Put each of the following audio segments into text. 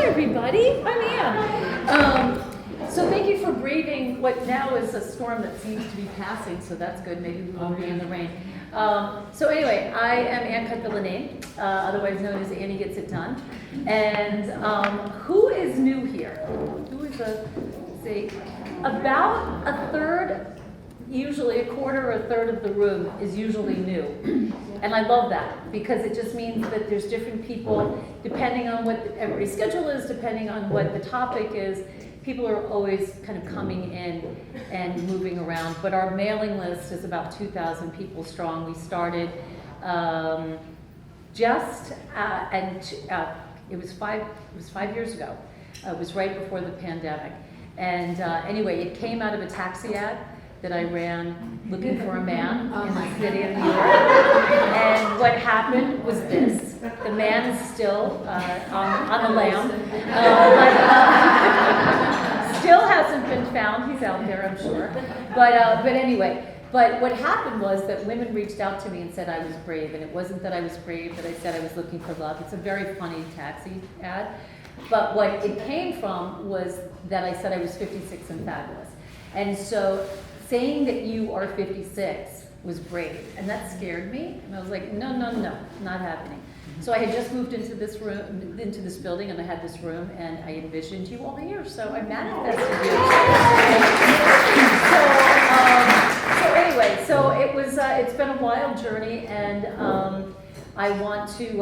everybody. I'm Ann. So thank you for braving what now is a storm that seems to be passing, so that's good. Maybe we won't be in the rain. So anyway, I am Ann Cutvillanane, otherwise known as Annie Gets It Done. And who is new here? Who is about a third, usually a quarter or a third of the room is usually new. And I love that because it just means that there's different people, depending on what everybody's schedule is, depending on what the topic is, people are always kind of coming in and moving around. But our mailing list is about 2,000 people strong. We started it was 5 years ago. It was right before the pandemic. And anyway, it came out of a taxi ad that I ran looking for a man in the city of New York. And what happened was this. The man is still on the lam. Still hasn't been found. He's out there, I'm sure. But anyway, but what happened was that women reached out to me and said I was brave. And it wasn't that I was brave, that I said I was looking for love. It's a very funny taxi ad. But what it came from was that I said I was 56 and fabulous. And so saying that you are 56 was brave, and that scared me. And I was like, no, not happening. So I had just moved into this room, into this building, and I had this room, and I envisioned you all here. So I manifested you. So anyway, so it was. It's been a wild journey, and I want to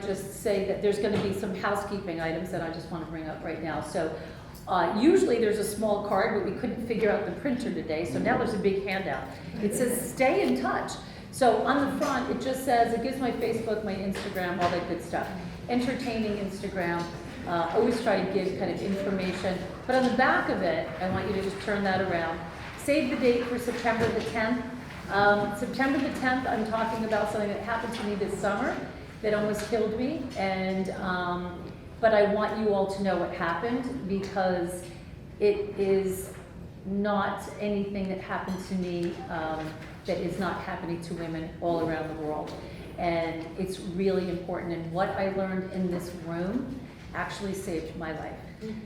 just say that there's going to be some housekeeping items that I just want to bring up right now. So. Usually there's a small card, but we couldn't figure out the printer today, so now there's a big handout. It says stay in touch. So on the front, it just says, it gives my Facebook, my Instagram, all that good stuff. Entertaining Instagram. Always try to give kind of information. But on the back of it, I want you to just turn that around. Save the date for September the 10th. September the 10th, I'm talking about something that happened to me this summer that almost killed me. And but I want you all to know what happened because it is not anything that happened to me that is not happening to women all around the world. And it's really important. And what I learned in this room actually saved my life.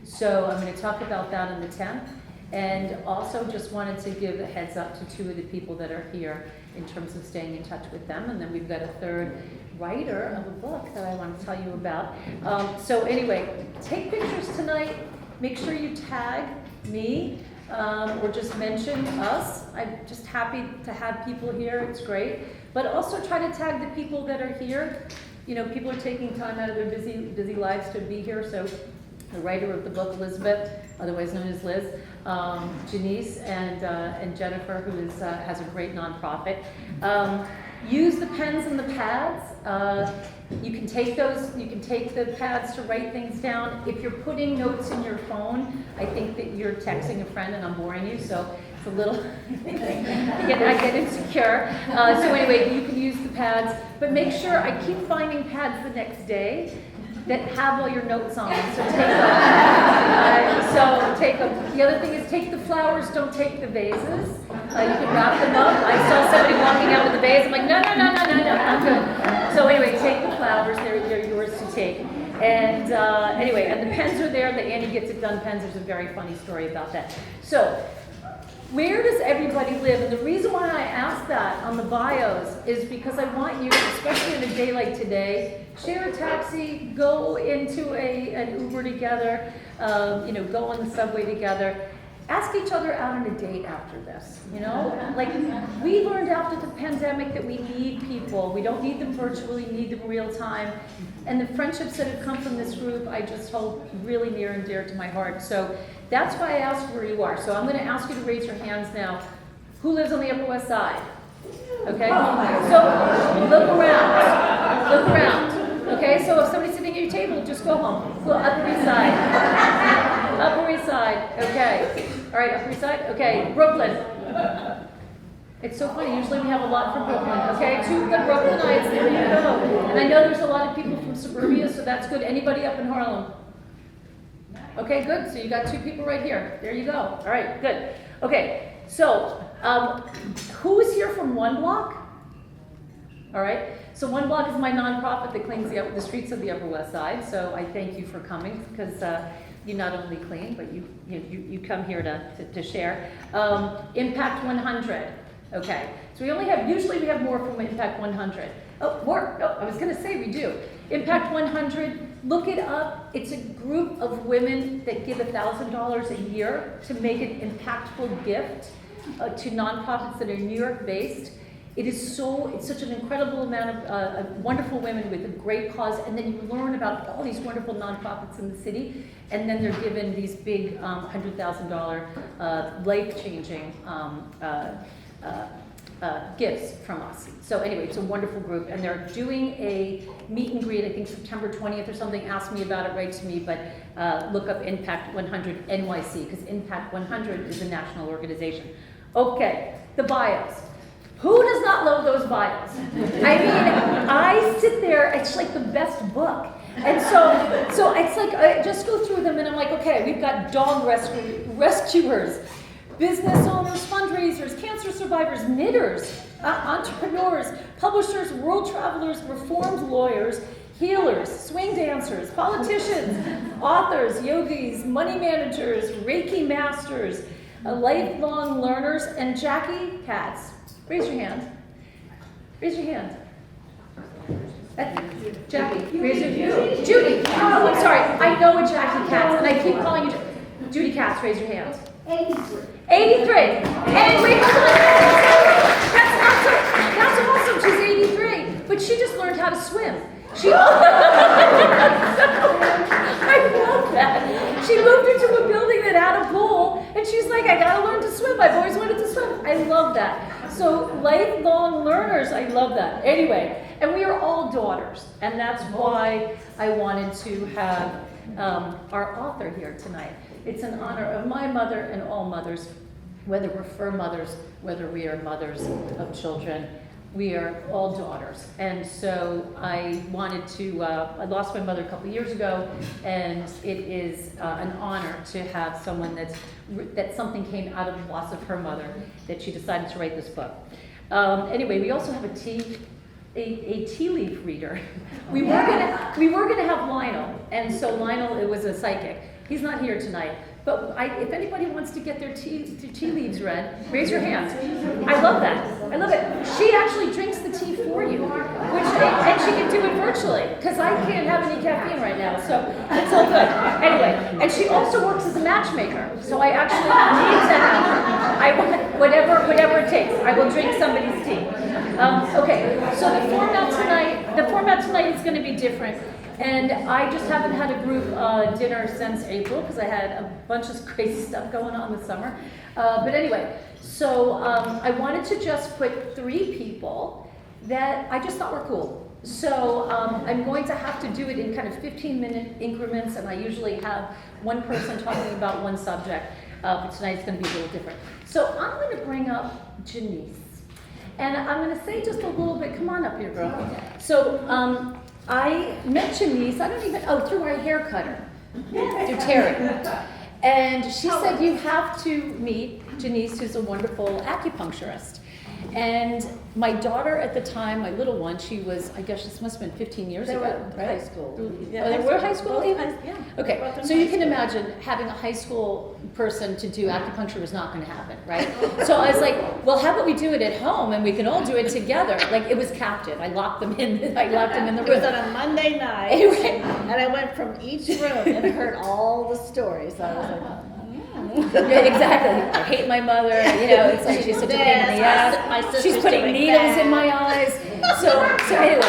So I'm going to talk about that on the 10th. And also just wanted to give a heads up to two of the people that are here in terms of staying in touch with them. And then we've got a third writer of a book that I want to tell you about. So anyway, take pictures tonight. Make sure you tag me or just mention us. I'm just happy to have people here. It's great. But also try to tag the people that are here. You know, people are taking time out of their busy lives to be here. So the writer of the book, Elizabeth, otherwise known as Liz, Janice, and Jennifer, who has a great nonprofit. Use the pens and the pads. You can take the pads to write things down. If you're putting notes in your phone, I think that you're texting a friend and I'm boring you, so it's a little, I get insecure. So anyway, you can use the pads, but make sure, I keep finding pads the next day that have all your notes on them, so take them. The other thing is take the flowers, don't take the vases. You can wrap them up. I saw somebody walking out with a vase. I'm like, no, I'm good. So anyway, take the flowers, they're yours to take. And anyway, and the pens are there, the Annie Gets It Done pens. There's a very funny story about that. So, where does everybody live? And the reason why I ask that on the bios is because I want you, especially on a day like today, share a taxi, go into an Uber together, go on the subway together. Ask each other out on a date after this, Like, we learned after the pandemic that we need people. We don't need them virtually, we need them real time. And the friendships that have come from this group, I just hold really near and dear to my heart. So that's why I asked where you are. So I'm going to ask you to raise your hands now. Who lives on the Upper West Side? Okay? So look around. Okay, so if somebody's sitting at your table, just go home. Go Upper East Side. Upper East Side. Okay. All right, Upper East Side. Okay, Brooklyn. It's so funny. Usually we have a lot from Brooklyn. Okay, two good Brooklynites. There you go. And I know there's a lot of people from suburbia, so that's good. Anybody up in Harlem? Okay, good. So you got two people right here. There you go. All right, good. Okay, so who's here from one block? all right? So One Block is my nonprofit that cleans the streets of the Upper West Side, so I thank you for coming, because you not only clean, but you come here to share. Impact 100, okay. So usually we have more from Impact 100. Oh, more, no, I was gonna say we do. Impact 100, look it up. It's a group of women that give $1,000 a year to make an impactful gift to nonprofits that are New York based. It's such an incredible amount of wonderful women with a great cause, and then you learn about all these wonderful nonprofits in the city, and then they're given these big $100,000 life-changing gifts from us. So anyway, it's a wonderful group, and they're doing a meet and greet, I think September 20th or something. Ask me about it, write to me, but look up Impact 100 NYC, because Impact 100 is a national organization. Okay, the bios. Who does not love those bios? I mean, I sit there, it's like the best book. And so it's like, I just go through them and I'm like, okay, we've got dog rescuers, business owners, fundraisers, cancer survivors, knitters, entrepreneurs, publishers, world travelers, reformed lawyers, healers, swing dancers, politicians, authors, yogis, money managers, Reiki masters, lifelong learners, and Jackie Katz. Raise your hand. Raise your hand. Jackie, raise your hand. Judy. Oh, I'm sorry. I know a Jackie Katz, and I keep calling you Judy Katz. Raise your hand. 83. 83. And wait, hold on. That's awesome. She's 83, but she just learned how to swim. I love that. She moved into a building that had a pool, and she's like, I gotta learn to swim. I've always wanted to swim. I love that. So lifelong learners, I love that. Anyway, and we are all daughters, and that's why I wanted to have our author here tonight. It's in honor of my mother and all mothers, whether we're fur mothers, whether we are mothers of children. We are all daughters, and so I wanted to, I lost my mother a couple years ago, and it is an honor to have someone that something came out of the loss of her mother, that she decided to write this book. Anyway, we also have a tea leaf reader. We were gonna have Lionel, and so Lionel, it was a psychic. He's not here tonight. But if anybody wants to get their tea leaves read, raise your hand. I love that. I love it. She actually drinks the tea for you, and she can do it virtually, because I can't have any caffeine right now, so it's all good. Anyway, and she also works as a matchmaker, so I actually need to have, whatever it takes. I will drink somebody's tea. Okay, so the format tonight is going to be different. And I just haven't had a group dinner since April, because I had a bunch of crazy stuff going on this summer. But anyway, so I wanted to just put 3 people that I just thought were cool. So I'm going to have to do it in kind of 15-minute increments, and I usually have one person talking about one subject, but tonight's going to be a little different. So I'm going to bring up Janice. And I'm going to say just a little bit, come on up here, girl. So, I met Janice, through our hair cutter, through Terry. And she said, you have to meet Janice, who's a wonderful acupuncturist. And my daughter at the time, my little one, she was, I guess this must have been 15 years ago, right? High school. Yeah, they were high school even? Yeah. Okay, so you can imagine having a high school person to do acupuncture was not going to happen, right? So I was like, well, how about we do it at home and we can all do it together? Like, it was captive. I locked them in the room. It was on a Monday night, Anyway. and I went from each room and heard all the stories. So I was like, Yeah, exactly. I hate my mother. It's like she's such a pain in the ass. She's putting needles in my eyes. So anyway,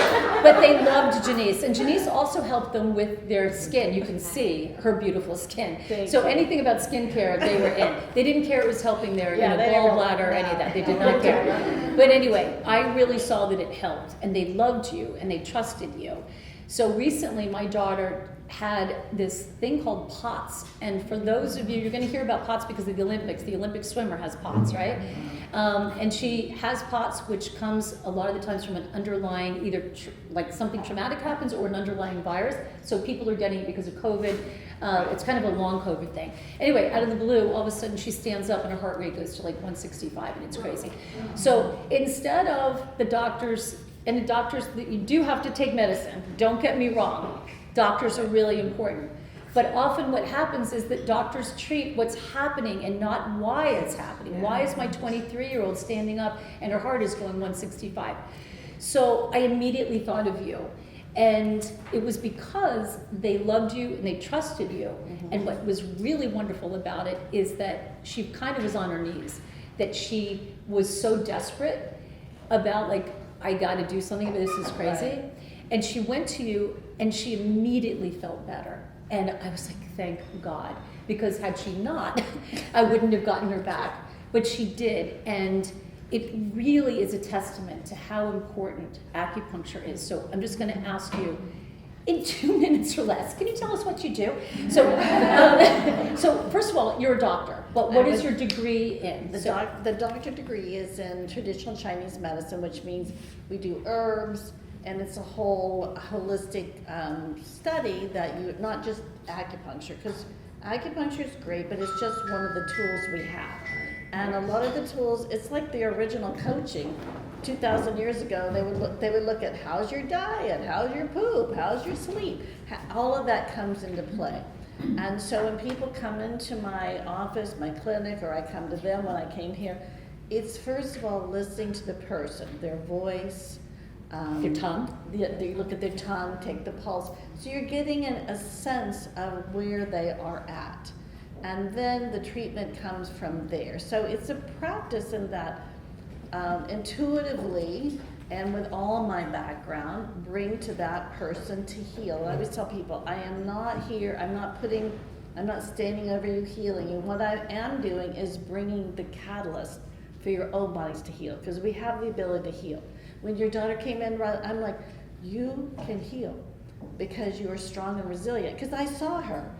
but they loved Janice, and Janice also helped them with their skin. You can see her beautiful skin. So anything about skincare, they were in. They didn't care it was helping their gallbladder or any of that. They did not care. But anyway, I really saw that it helped, and they loved you, and they trusted you. So recently, my daughter had this thing called POTS, and for those of you, you're going to hear about POTS because of the Olympics. The Olympic swimmer has POTS, right? And she has POTS, which comes a lot of the times from an underlying, either like something traumatic happens or an underlying virus. So people are getting it because of COVID. It's kind of a long COVID thing. Anyway, out of the blue, all of a sudden she stands up and her heart rate goes to like 165, and it's crazy. So instead of the doctors and the doctors, you do have to take medicine, don't get me wrong. Doctors are really important. But often what happens is that doctors treat what's happening and not why it's happening. Why is my 23-year-old standing up and her heart is going 165? So I immediately thought of you. And it was because they loved you and they trusted you. And what was really wonderful about it is that she kind of was on her knees, that she was so desperate about, like, I gotta do something, but this is crazy. And she went to you and she immediately felt better. And I was like, thank God, because had she not, I wouldn't have gotten her back. But she did, and it really is a testament to how important acupuncture is. So I'm just gonna ask you, in 2 minutes or less, can you tell us what you do? So, so first of all, you're a doctor, but what is your degree in? The doctor degree is in traditional Chinese medicine, which means we do herbs, and it's a whole holistic study that you, not just acupuncture, because acupuncture is great, but it's just one of the tools we have. And a lot of the tools, it's like the original coaching. 2,000 years ago, they would look at how's your diet, how's your poop, how's your sleep. All of that comes into play. And so when people come into my office, my clinic, or I come to them when I came here, it's first of all listening to the person, their voice, Their tongue? You look at their tongue, take the pulse. So you're getting a sense of where they are at. And then the treatment comes from there. So it's a practice in that intuitively and with all my background, bring to that person to heal. I always tell people, I am not here, I'm not standing over you healing you. What I am doing is bringing the catalyst for your own bodies to heal, because we have the ability to heal. When your daughter came in, I'm like, you can heal because you are strong and resilient. Because I saw her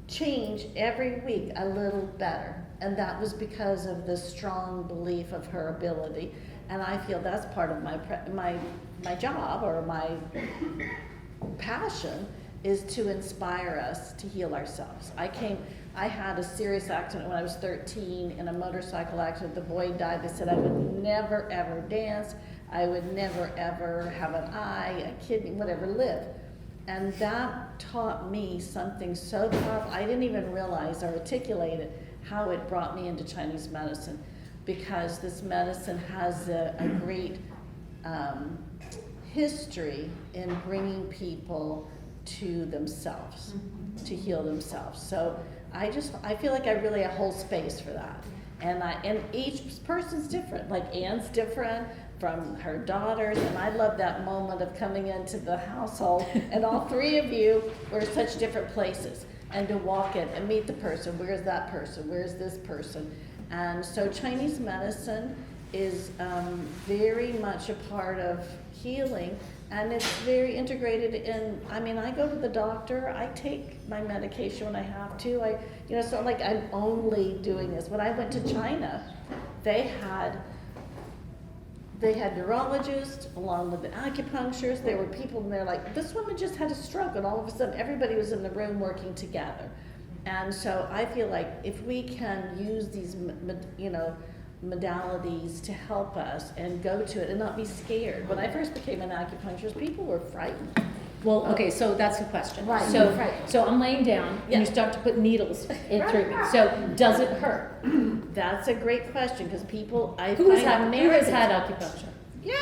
change every week a little better. And that was because of the strong belief of her ability. And I feel that's part of my job, or my passion, is to inspire us to heal ourselves. I had a serious accident when I was 13 in a motorcycle accident. The boy died. They said I would never ever dance. I would never ever have an eye, a kidney, whatever, live. And that taught me something so powerful. I didn't even realize or articulate it, how it brought me into Chinese medicine, because this medicine has a great history in bringing people to themselves, to heal themselves. So I feel like I really have a whole space for that. And each person's different. Like Anne's different from her daughters, and I love that moment of coming into the household and all three of you were such different places, and to walk in and meet the person. Where's that person? Where's this person? And so Chinese medicine is very much a part of healing, and it's very integrated in, I go to the doctor, I take my medication when I have to. It's not like I'm only doing this. When I went to China, they had neurologists along with the acupuncturists. There were people in there like, this woman just had a stroke, and all of a sudden everybody was in the room working together. And so I feel like if we can use these, modalities to help us and go to it and not be scared. When I first became an acupuncturist, people were frightened. Well, okay, so that's the question. Right. So I'm laying down and you start to put needles in through me. So does it hurt? That's a great question, because people, Who has had acupuncture? Yay!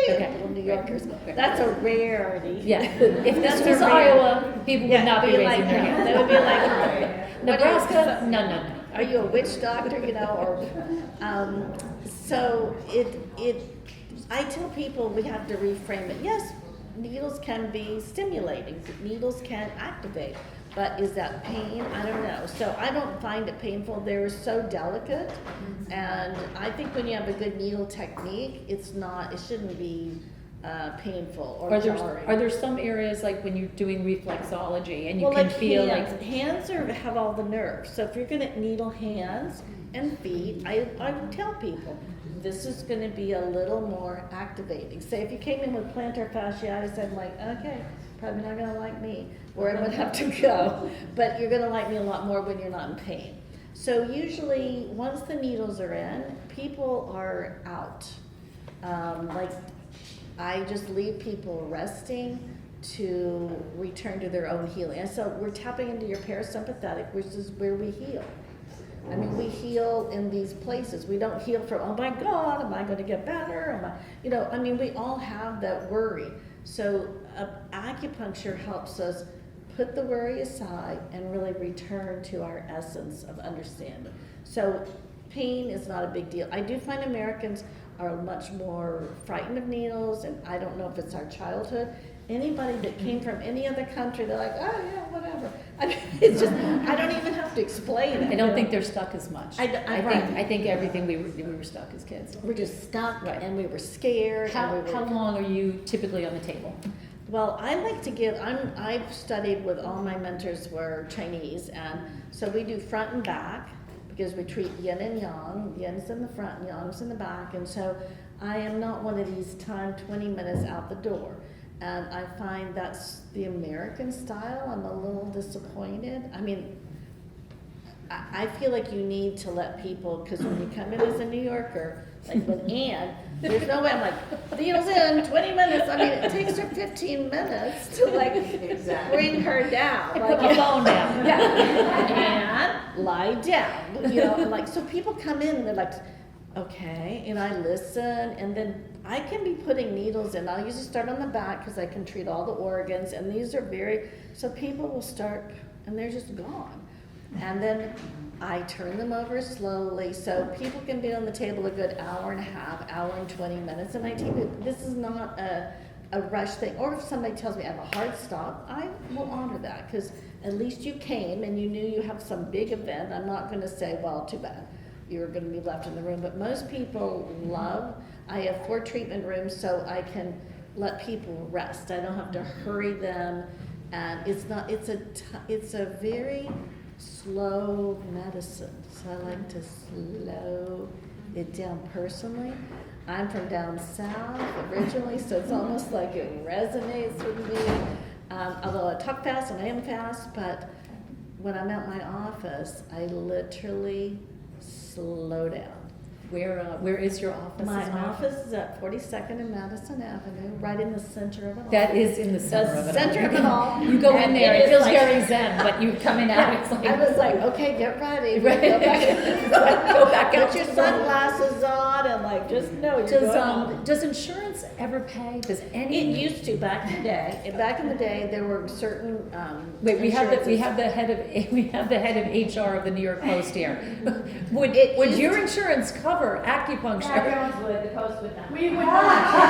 Okay. Well, New Yorkers. That's a rarity. Yeah. If this was Iowa, people would not be raising their hands. They would be like, Nebraska? No. Are you a witch doctor? So I tell people we have to reframe it. Yes, needles can be stimulating. Needles can activate. But is that pain? I don't know. So I don't find it painful. They're so delicate. And I think when you have a good needle technique, it shouldn't be painful or jarring. Are there some areas, like when you're doing reflexology and you can feel hands have all the nerves. So if you're going to needle hands and feet, I tell people this is going to be a little more activating. Say if you came in with plantar fasciitis, I'm like, okay, probably not going to like me, where I'm going to have to go. But you're going to like me a lot more when you're not in pain. So usually once the needles are in, people are out. I just leave people resting to return to their own healing. And so we're tapping into your parasympathetic, which is where we heal. I mean, we heal in these places. We don't heal from, oh my God, am I going to get better? I mean, we all have that worry. So acupuncture helps us put the worry aside and really return to our essence of understanding. So pain is not a big deal. I do find Americans are much more frightened of needles, and I don't know if it's our childhood. Anybody that came from any other country, they're like, oh yeah, whatever. I mean, it's just, I don't even have to explain it. I don't think they're stuck as much. Right. I think everything we were stuck as kids. We're just stuck, Right. and we were scared. How and we were, long are you typically on the table? Well, I like to give, I've studied with all my mentors were Chinese, and so we do front and back, because we treat yin and yang. Yin's in the front and yang's in the back, and so I am not one of these 20 minutes out the door. And I find that's the American style. I'm a little disappointed. I mean, I feel like you need to let people, because when you come in as a New Yorker, like with Ann, there's no way I'm like, needles in, 20 minutes. I mean, it takes her 15 minutes to like bring her down. I Like, put my phone down. Yeah. And lie down. Like, so people come in and they're like, okay, and I listen, and then I can be putting needles in. I'll usually start on the back because I can treat all the organs, and these are so people will start and they're just gone. And then I turn them over slowly so people can be on the table a good hour and a half, hour and 20 minutes. And I tell you, this is not a rush thing. Or if somebody tells me I have a hard stop, I will honor that, because at least you came and you knew you have some big event. I'm not going to say, well, too bad, you're going to be left in the room. But most people I have 4 treatment rooms, so I can let people rest. I don't have to hurry them, and it's a very slow medicine. So I like to slow it down personally. I'm from down south originally, so it's almost like it resonates with me. Although I talk fast and I am fast, but when I'm at my office, I literally slow down. Where is your office? My office is at 42nd and Madison Avenue, right in the center of it all. That is in the center of it all. Center of it all. You go in And there, it it is feels like- very zen, but you coming out, it's like. I was like, okay, get ready. Right. Go back, Go back out Put your to the room. sunglasses on and like, just know you're going home. Does insurance ever pay? Does It any? used to back in the day. Back in the day, there were certain Wait, we have the insurances. head of HR of the New York Post here. Would It would used your to- insurance cover acupuncture? Backgrounds would, the post would not. We would not.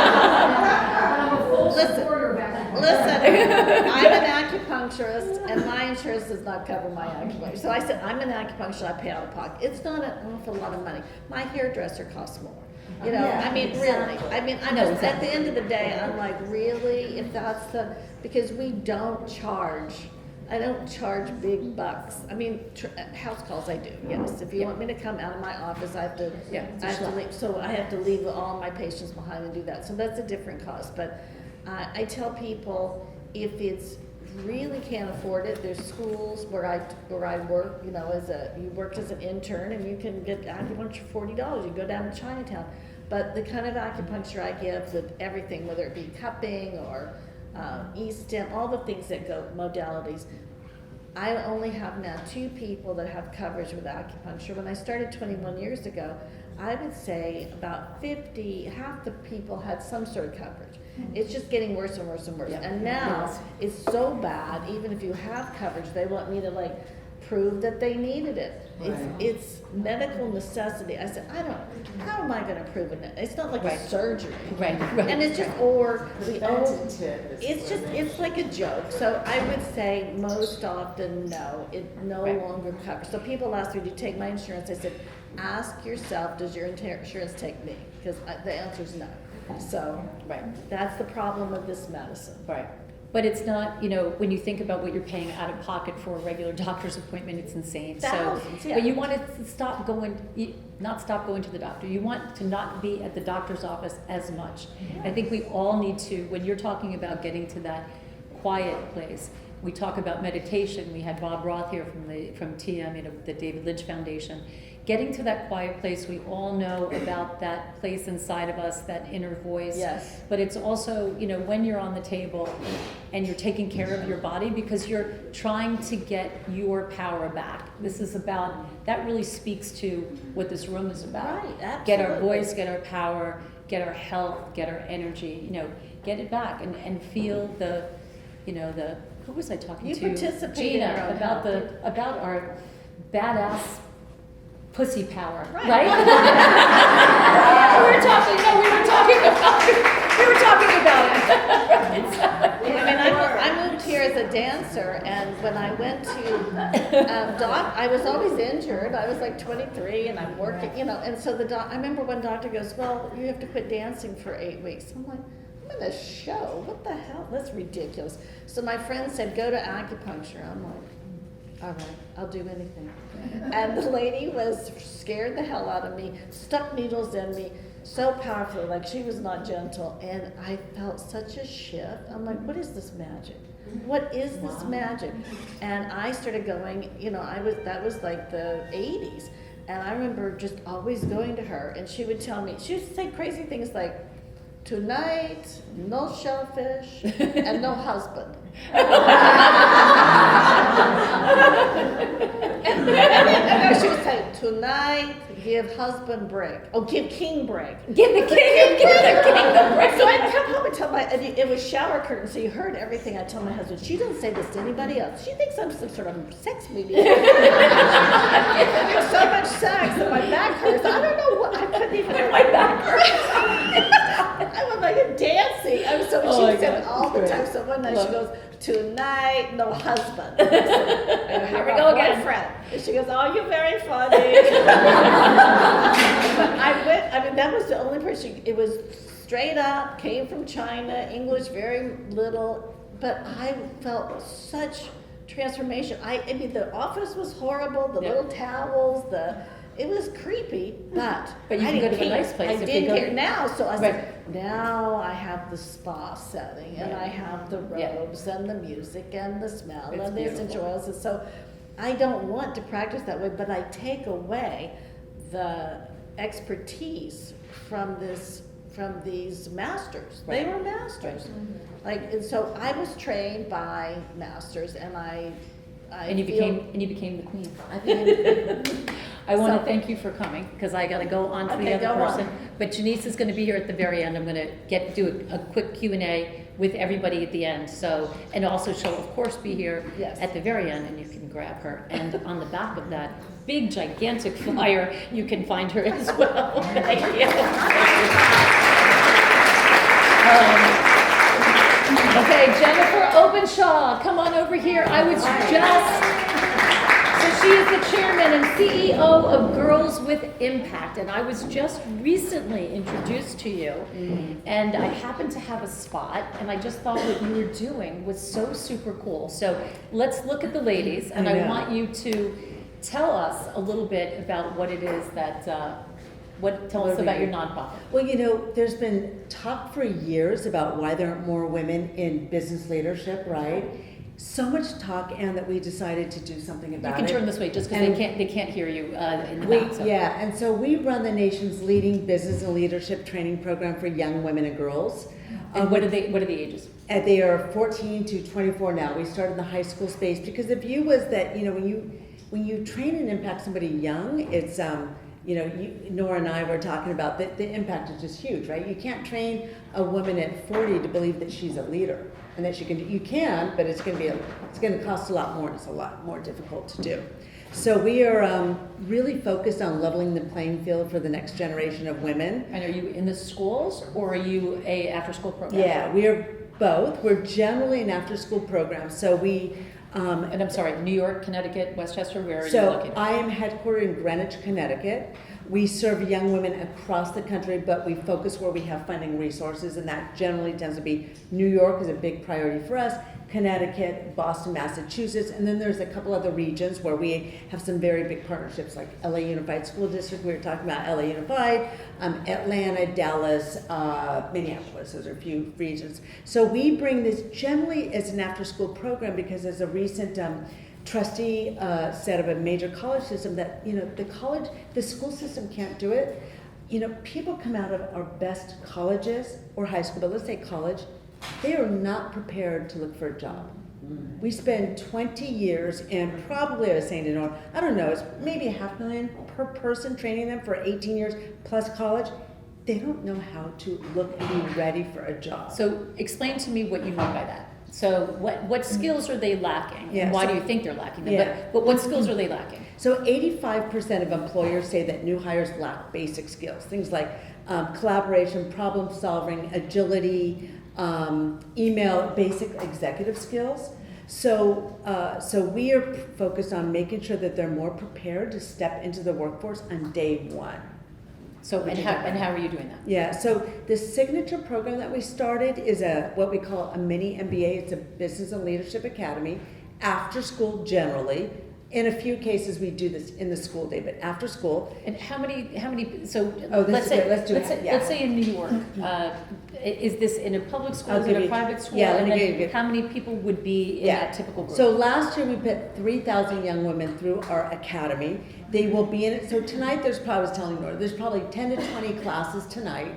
I'm a full Listen, supporter of that. Listen, I'm an acupuncturist, and my insurance does not cover my acupuncture. So I said, I'm an acupuncturist, I pay out of pocket. It's not an awful lot of money. My hairdresser costs more. Yeah, I mean, exactly. really. I mean, I'm No, just, at exactly. the end of the day, I'm like, really? If that's because we don't charge. I don't charge big bucks. I mean, house calls I do, yes. If you Yeah. want me to come out of my office, I have to, Yeah, I have to leave. So I have to leave all my patients behind and do that. So that's a different cost. But I tell people, if it's really can't afford it, there's schools where I work, you worked as an intern and you can get acupuncture for $40. You go down to Chinatown. But the kind of acupuncture I give with everything, whether it be cupping or E-stim, all the things that go, modalities. I only have now 2 people that have coverage with acupuncture. When I started 21 years ago, I would say about half the people had some sort of coverage. It's just getting worse and worse and worse. Yeah. And now Yes. it's so bad, even if you have coverage, they want me to prove that they needed it. Right. It's medical necessity. I said, how am I gonna prove it? It's not like Right. a surgery. Right. And it's just, or we owe, Preventative is it's what just, it is. it's like a joke. So I would say most often, no, it no Right. longer covers. So people ask me, do you take my insurance? I said, ask yourself, does your insurance take me? Because the answer is no. So Right. that's the problem with this medicine. Right. But it's not, when you think about what you're paying out of pocket for a regular doctor's appointment, it's insane. Thousands, yeah. But you want to not stop going to the doctor. You want to not be at the doctor's office as much. I think we all need to, when you're talking about getting to that quiet place, we talk about meditation. We had Bob Roth here from TM, the David Lynch Foundation. Getting to that quiet place, we all know about that place inside of us, that inner voice. Yes. But it's also, when you're on the table and you're taking care of your body, because you're trying to get your power back. This is about, that really speaks to what this room is about. Right, absolutely. Get our voice, get our power, get our health, get our energy, get it back and feel the, who was I talking You to? participate in Gina, your own about health. about our badass pussy power, Right. right? we were talking about it. I mean, I moved here as a dancer, and when I went to I was always injured. I was like 23, and I'm working, and so I remember one doctor goes, well, you have to quit dancing for 8 weeks. I'm like, I'm in a show. What the hell? That's ridiculous. So my friend said, go to acupuncture. I'm like, all right, I'll do anything. And the lady was scared the hell out of me, stuck needles in me so powerfully, like she was not gentle. And I felt such a shift. I'm like, what is this magic? What is this magic? And I started going, that was like the 80s. And I remember just always going to her, and she would tell me, she would say crazy things like, tonight, no shellfish and no husband. and then she would say, tonight, give husband break. Oh, give king break. Give the king the break. So I'd come home and tell and it was shower curtain, so you heard everything. I tell my husband, she doesn't say this to anybody else. She thinks I'm some sort of sex medium. There's so much sex that my back hurts. I don't know what, I couldn't even. My back hurts. I was like dancing. I was so she said all the time. So one night she goes, tonight, no husband. Here we go again, friend. And she goes, oh, you're very funny. But that was the only person. It was straight up, came from China, English very little, but I felt such transformation. I mean, the office was horrible, the little towels, it was creepy, but you can go to a nice place. I did care now, so I said, now I have the spa setting, and I have the robes and the music and the smell and the essential oils, and so I don't want to practice that way, but I take away the expertise from these masters. They were masters. And so I was trained by masters, and you became the queen. I want to thank you for coming, because I got to go on to the other person. But Janice is going to be here at the very end. I'm going to do a quick Q&A with everybody at the end. So, and also she'll of course be here at the very end, and you can grab her. And on the back of that big gigantic flyer, you can find her as well. Thank you. Okay, Jennifer Openshaw, come on over here. So she is the chairman and CEO of Girls with Impact, and I was just recently introduced to you, and I happened to have a spot, and I just thought what you were doing was so super cool. So let's look at the ladies, and I want you to tell us a little bit about what it is that, tell us about your nonprofit. Well, there's been talk for years about why there aren't more women in business leadership, right? So much talk, and that we decided to do something about it. You can turn this way, just because they can't hear you in the back. So. Yeah, and so we run the nation's leading business and leadership training program for young women and girls. And what are the ages? They are 14 to 24 now. We started in the high school space because the view was that when you train and impact somebody young, it's Nora and I were talking about that the impact is just huge, right? You can't train a woman at 40 to believe that she's a leader and that she can. You can, but it's going to cost a lot more, and it's a lot more difficult to do. So we are really focused on leveling the playing field for the next generation of women. And are you in the schools, or are you a after-school program? Yeah, we are both. We're generally an after-school program. So we. And I'm sorry, New York, Connecticut, Westchester, where are you located? So I am headquartered in Greenwich, Connecticut. We serve young women across the country, but we focus where we have funding resources, and that generally tends to be New York is a big priority for us. Connecticut, Boston, Massachusetts, and then there's a couple other regions where we have some very big partnerships, like LA Unified School District, we were talking about LA Unified, Atlanta, Dallas, Minneapolis, those are a few regions. So we bring this generally as an after-school program because as a recent trustee said of a major college system that, the school system can't do it. People come out of our best colleges or high school, but let's say college, they are not prepared to look for a job. We spend 20 years and probably, I was saying to Nora, I don't know, it's maybe $500,000 per person training them for 18 years plus college. They don't know how to look and be ready for a job. So explain to me what you mean by that. So what skills are they lacking? Yeah, And why so- do you think they're lacking them? Yeah. But what skills are they lacking? So 85% of employers say that new hires lack basic skills, things like collaboration, problem solving, agility, email, basic executive skills. So we are focused on making sure that they're more prepared to step into the workforce on day one. So and how are you doing that? Yeah, so the signature program that we started is what we call a mini MBA. It's a business and leadership academy, after school generally. In a few cases, we do this in the school day, but after school. And how many? So Oh, this let's is say good. Let's do it. Yeah. let's say in New York, is this in a public school? I'll Is it give a you- private school? yeah, let And me then give you- how many people would be in Yeah. that typical group? So last year we put 3,000 young women through our academy. They will be in it. So tonight there's probably, I was telling Nora, there's probably 10 to 20 classes tonight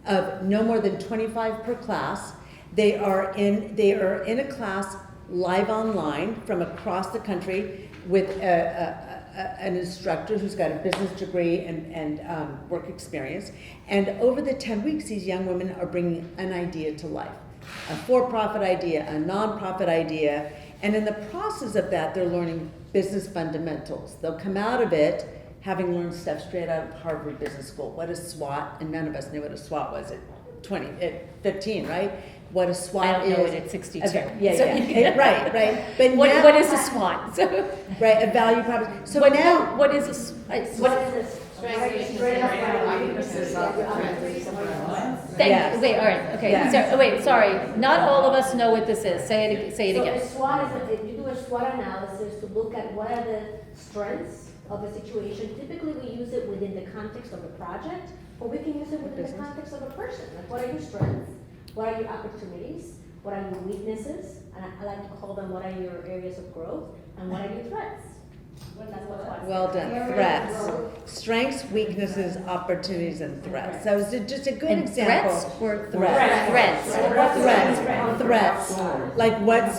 of no more than 25 per class. They are in a class live online from across the country with an instructor who's got a business degree and work experience. And over the 10 weeks, these young women are bringing an idea to life. A for-profit idea, a non-profit idea, and in the process of that, they're learning business fundamentals. They'll come out of it having learned stuff straight out of Harvard Business School. What is SWOT? And none of us knew what a SWOT was at 15, right? What a SWOT I don't is. know it at 62. Yeah, So- yeah. Right. But what now, what is a SWOT? So right, a value proposition. So what now, what is What is this? Thank Yes. you. Wait, all right, okay. Yeah. So, wait, sorry. Not all of us know what this is. Say it So again. a SWOT is, if you do a SWOT analysis to look at what are the strengths of a situation, typically we use it within the context of a project, or we can use it within the context of a person. Like, what are your strengths? What are your opportunities? What are your weaknesses? And I like to call them, what are your areas of growth? And what are your threats? That's what SWOT is. well done, threats. Strengths, weaknesses, opportunities, and threats. So it's just a good And example. threats or Threats. threats? Threats. Like what's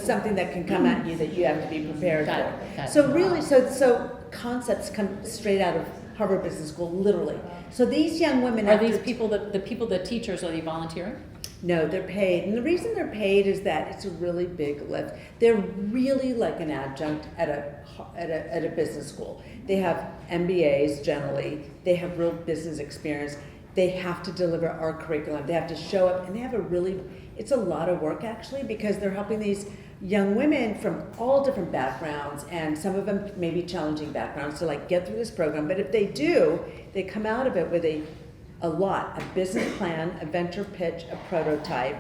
something that can come at you that you have to be prepared Got it, for. got it. So really, so concepts come straight out of Harvard Business School, literally. So these young women Are after these people the teachers, are they volunteering? No, they're paid. And the reason they're paid is that it's a really big lift. They're really like an adjunct at a business school. They have MBAs generally. They have real business experience. They have to deliver our curriculum. They have to show up, and they have it's a lot of work actually, because they're helping these young women from all different backgrounds, and some of them maybe challenging backgrounds to like get through this program. But if they do, they come out of it with a business plan, a venture pitch, a prototype.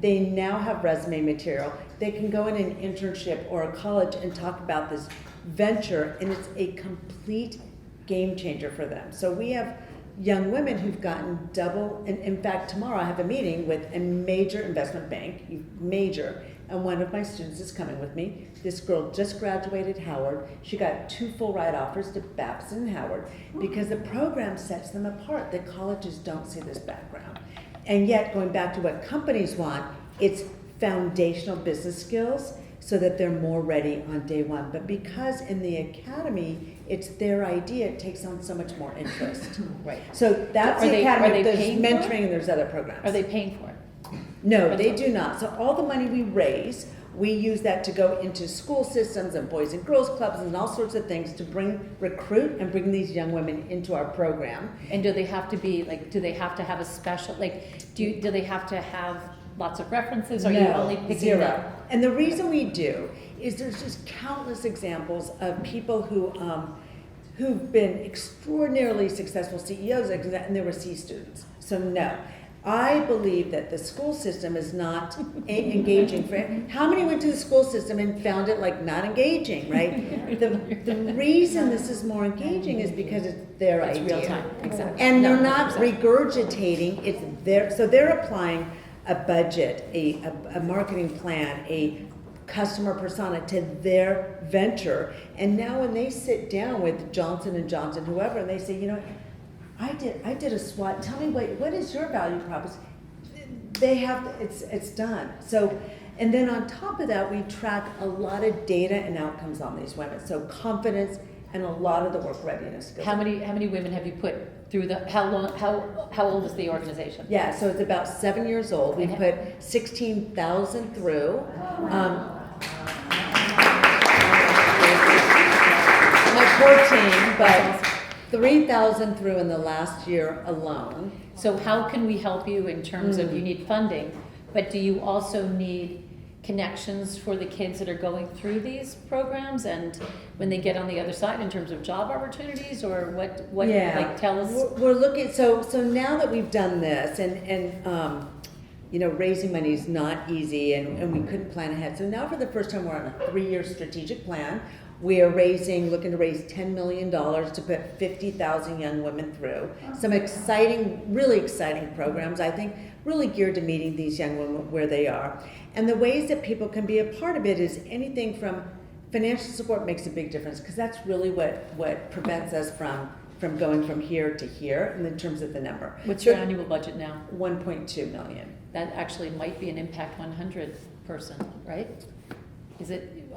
They now have resume material. They can go in an internship or a college and talk about this venture, and it's a complete game changer for them. So we have young women who've gotten double, and in fact, tomorrow I have a meeting with a major investment bank, and one of my students is coming with me. This girl just graduated Howard. She got 2 full ride offers to Babson and Howard because the program sets them apart. The colleges don't see this background. And yet, going back to what companies want, it's foundational business skills so that they're more ready on day one. But because in the academy, it's their idea, it takes on so much more interest. Right. So that's Are the they academy. There's paying for it? mentoring and there's other programs. Are they paying for it? No, they do not. So all the money we raise, we use that to go into school systems and boys and girls clubs and all sorts of things to recruit and bring these young women into our program. And do they have to be do they have to have a special, do they have to have lots of references? Or are you only picking zero. them? And the reason we do is there's just countless examples of people who've been extraordinarily successful CEOs, and they were C students. So no. I believe that the school system is not engaging for, how many went to the school system and found it like not engaging, right? The reason this is more engaging is because it's their It's idea. real time, exactly. And they're No, not 100%. regurgitating, it's their, so they're applying a budget, a marketing plan, a customer persona to their venture. And now when they sit down with Johnson & Johnson, whoever, and they say, you know, I did a SWOT, tell me what is your value proposition? They have, it's done. So, and then on top of that, we track a lot of data and outcomes on these women. So confidence and a lot of the work readiness skills. How many women have you put through how old is the organization? Yeah, so it's about 7 years old. We And- put 16,000 through. My core team, but 3,000 through in the last year alone. So how can we help you in terms of, you need funding, but do you also need connections for the kids that are going through these programs and when they get on the other side in terms of job opportunities, or what, Yeah. like, tell us? We're looking, so now that we've done this and you know, raising money is not easy and we couldn't plan ahead. So now for the first time, we're on a 3-year strategic plan. We are looking to raise $10 million to put 50,000 young women through. Some exciting, really exciting programs, I think, really geared to meeting these young women where they are. And the ways that people can be a part of it is anything from financial support makes a big difference, because that's really what prevents us from going from here to here in terms of the number. What's So your annual budget now? 1.2 million. That actually might be an Impact 100 person, right? Is it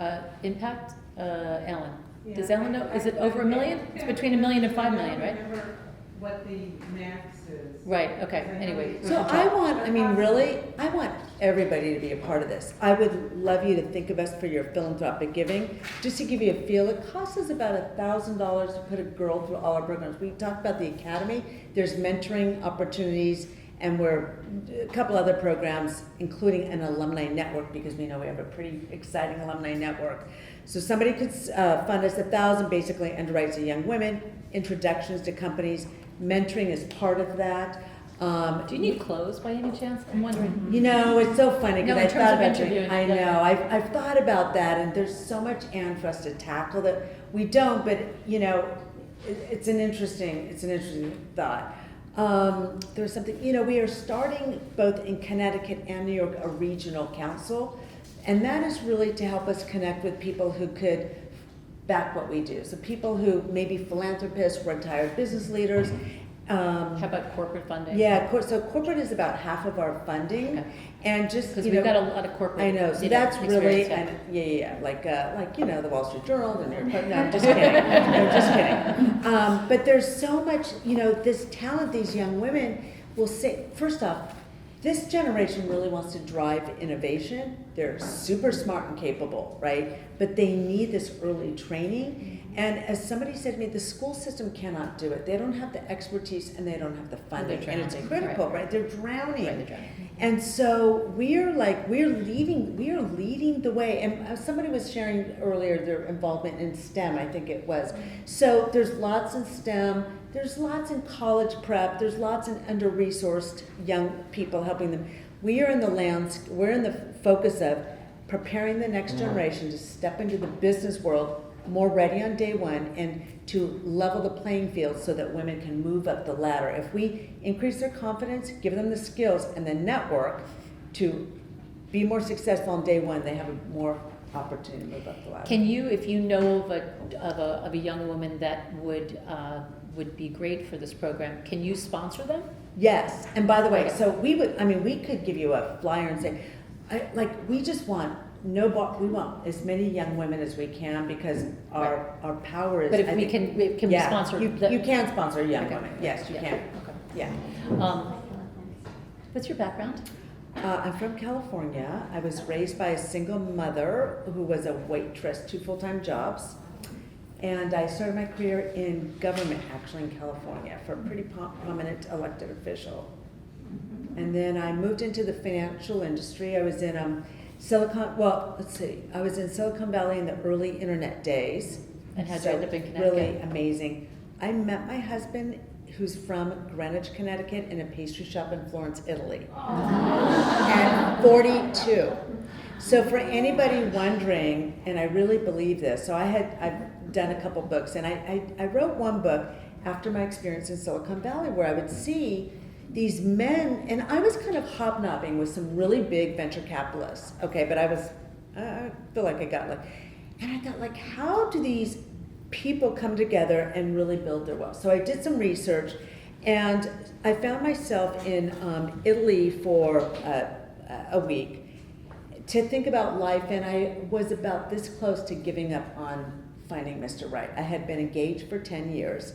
Impact, Ellen? Does Ellen know, is it over $1 million? It's between $1 million and $5 million, I right? don't remember what the max is. Right, okay, anyway. we So can I talk. want everybody to be a part of this. I would love you to think of us for your philanthropic giving. Just to give you a feel, it costs us about $1,000 to put a girl through all our programs. We talked about the academy, there's mentoring opportunities, and we're a couple other programs, including an alumni network, because we know we have a pretty exciting alumni network. So somebody could fund us $1,000, basically underwrites a young women, introductions to companies, mentoring is part of that. Do you need clothes by any chance? I'm wondering. You know, it's so funny No, because in I terms thought of about interviewing, I yeah. know I've thought about that, and there's so much for us to tackle that we don't. But you know, it's an interesting thought. There's something, you know, we are starting both in Connecticut and New York a regional council, and that is really to help us connect with people who could back what we do. So people who may be philanthropists, retired business leaders. How about corporate funding? Yeah, so corporate is about half of our funding, Okay. and just, Because you we've know, got a lot of corporate. I know, so you that's really, experience, and yeah, like you know, the Wall Street Journal, the New York Post. No, I'm just kidding. No, just kidding. But there's so much, you know, this talent. These young women will say, first off, this generation really wants to drive innovation. They're super smart and capable, right? But they need this early training. And as somebody said to me, the school system cannot do it. They don't have the expertise and they don't have the funding. They're And it's drowning, critical, right. right? They're drowning. Right, they're drowning. And so we are leading the way. And somebody was sharing earlier their involvement in STEM, I think it was. So there's lots in STEM, there's lots in college prep, there's lots in under-resourced young people, helping them. We're in the focus of preparing the next generation to step into the business world more ready on day one, and to level the playing field so that women can move up the ladder. If we increase their confidence, give them the skills and the network to be more successful on day one, they have a more opportunity to move up the ladder. Can you, if you know of a young woman that would be great for this program, can you sponsor them? Yes, and by the way, Okay. so we could give you a flyer and say, we just want we want as many young women as we can, because our power is. But if I we think- can we yeah, sponsor? you can sponsor a young Okay. woman. Yes, you Yeah. can. Okay. Yeah. What's your background? I'm from California. I was raised by a single mother who was a waitress, 2 full-time jobs. And I started my career in government, actually, in California, for a pretty prominent elected official. And then I moved into the financial industry. I was in I was in Silicon Valley in the early internet days. And how'd you So end up in Connecticut? Really amazing. I met my husband, who's from Greenwich, Connecticut, in a pastry shop in Florence, Italy. And 42. So for anybody wondering, and I really believe this, so I've done a couple books, and I wrote one book after my experience in Silicon Valley, where I would see these men, and I was kind of hobnobbing with some really big venture capitalists, okay, but I feel like I got like, and I thought like, how do these people come together and really build their wealth? So I did some research, and I found myself in Italy for a week to think about life, and I was about this close to giving up on finding Mr. Right. I had been engaged for 10 years.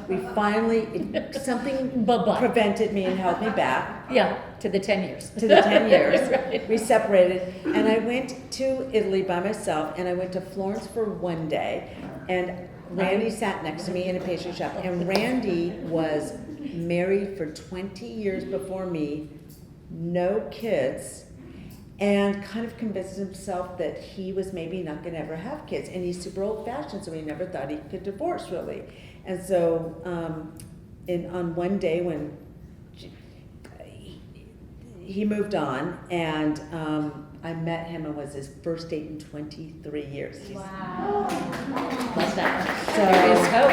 We finally, something Bye-bye. prevented me and held me back. Yeah, to the 10 years. To the 10 years. Right. We separated, and I went to Italy by myself, and I went to Florence for one day, and Randy sat next to me in a pastry shop, and Randy was married for 20 years before me, no kids, and kind of convinced himself that he was maybe not going to ever have kids. And he's super old-fashioned, so he never thought he could divorce, really. And so on one day when he moved on, and I met him, and was his first date in 23 years. Wow. Love that. So, There is hope.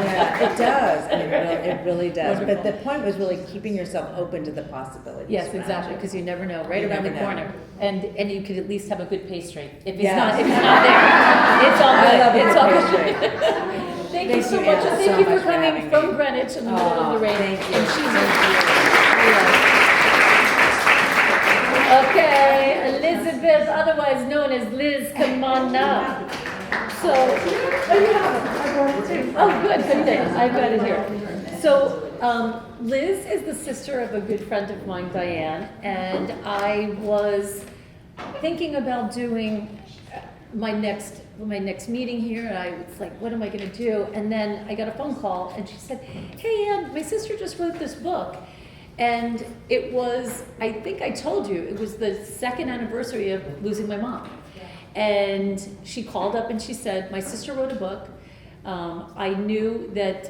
yeah, it does. I mean, it really does. Wonderful. But the point was really keeping yourself open to the possibilities. Yes, around exactly, you. because you never know, right You around the never know. corner. And you could at least have a good pastry. If it's Yes. not, if it's not there, it's all I good. love It's all your good. pastry. Thank you so you, much, Anna, and so thank you much for for coming having from me. Greenwich in the middle of the rain. Thank you. And she's Thank Okay, Elizabeth, otherwise known as Liz, come on up. So, oh, you have it. I brought it too. Oh, good, good thing. I've got it here. So, Liz is the sister of a good friend of mine, Diane, and I was thinking about doing my next meeting here, and I was like, what am I going to do? And then I got a phone call, and she said, hey, my sister just wrote this book. And it was, I think I told you, it was the second anniversary of losing my mom. And she called up and she said, my sister wrote a book. I knew that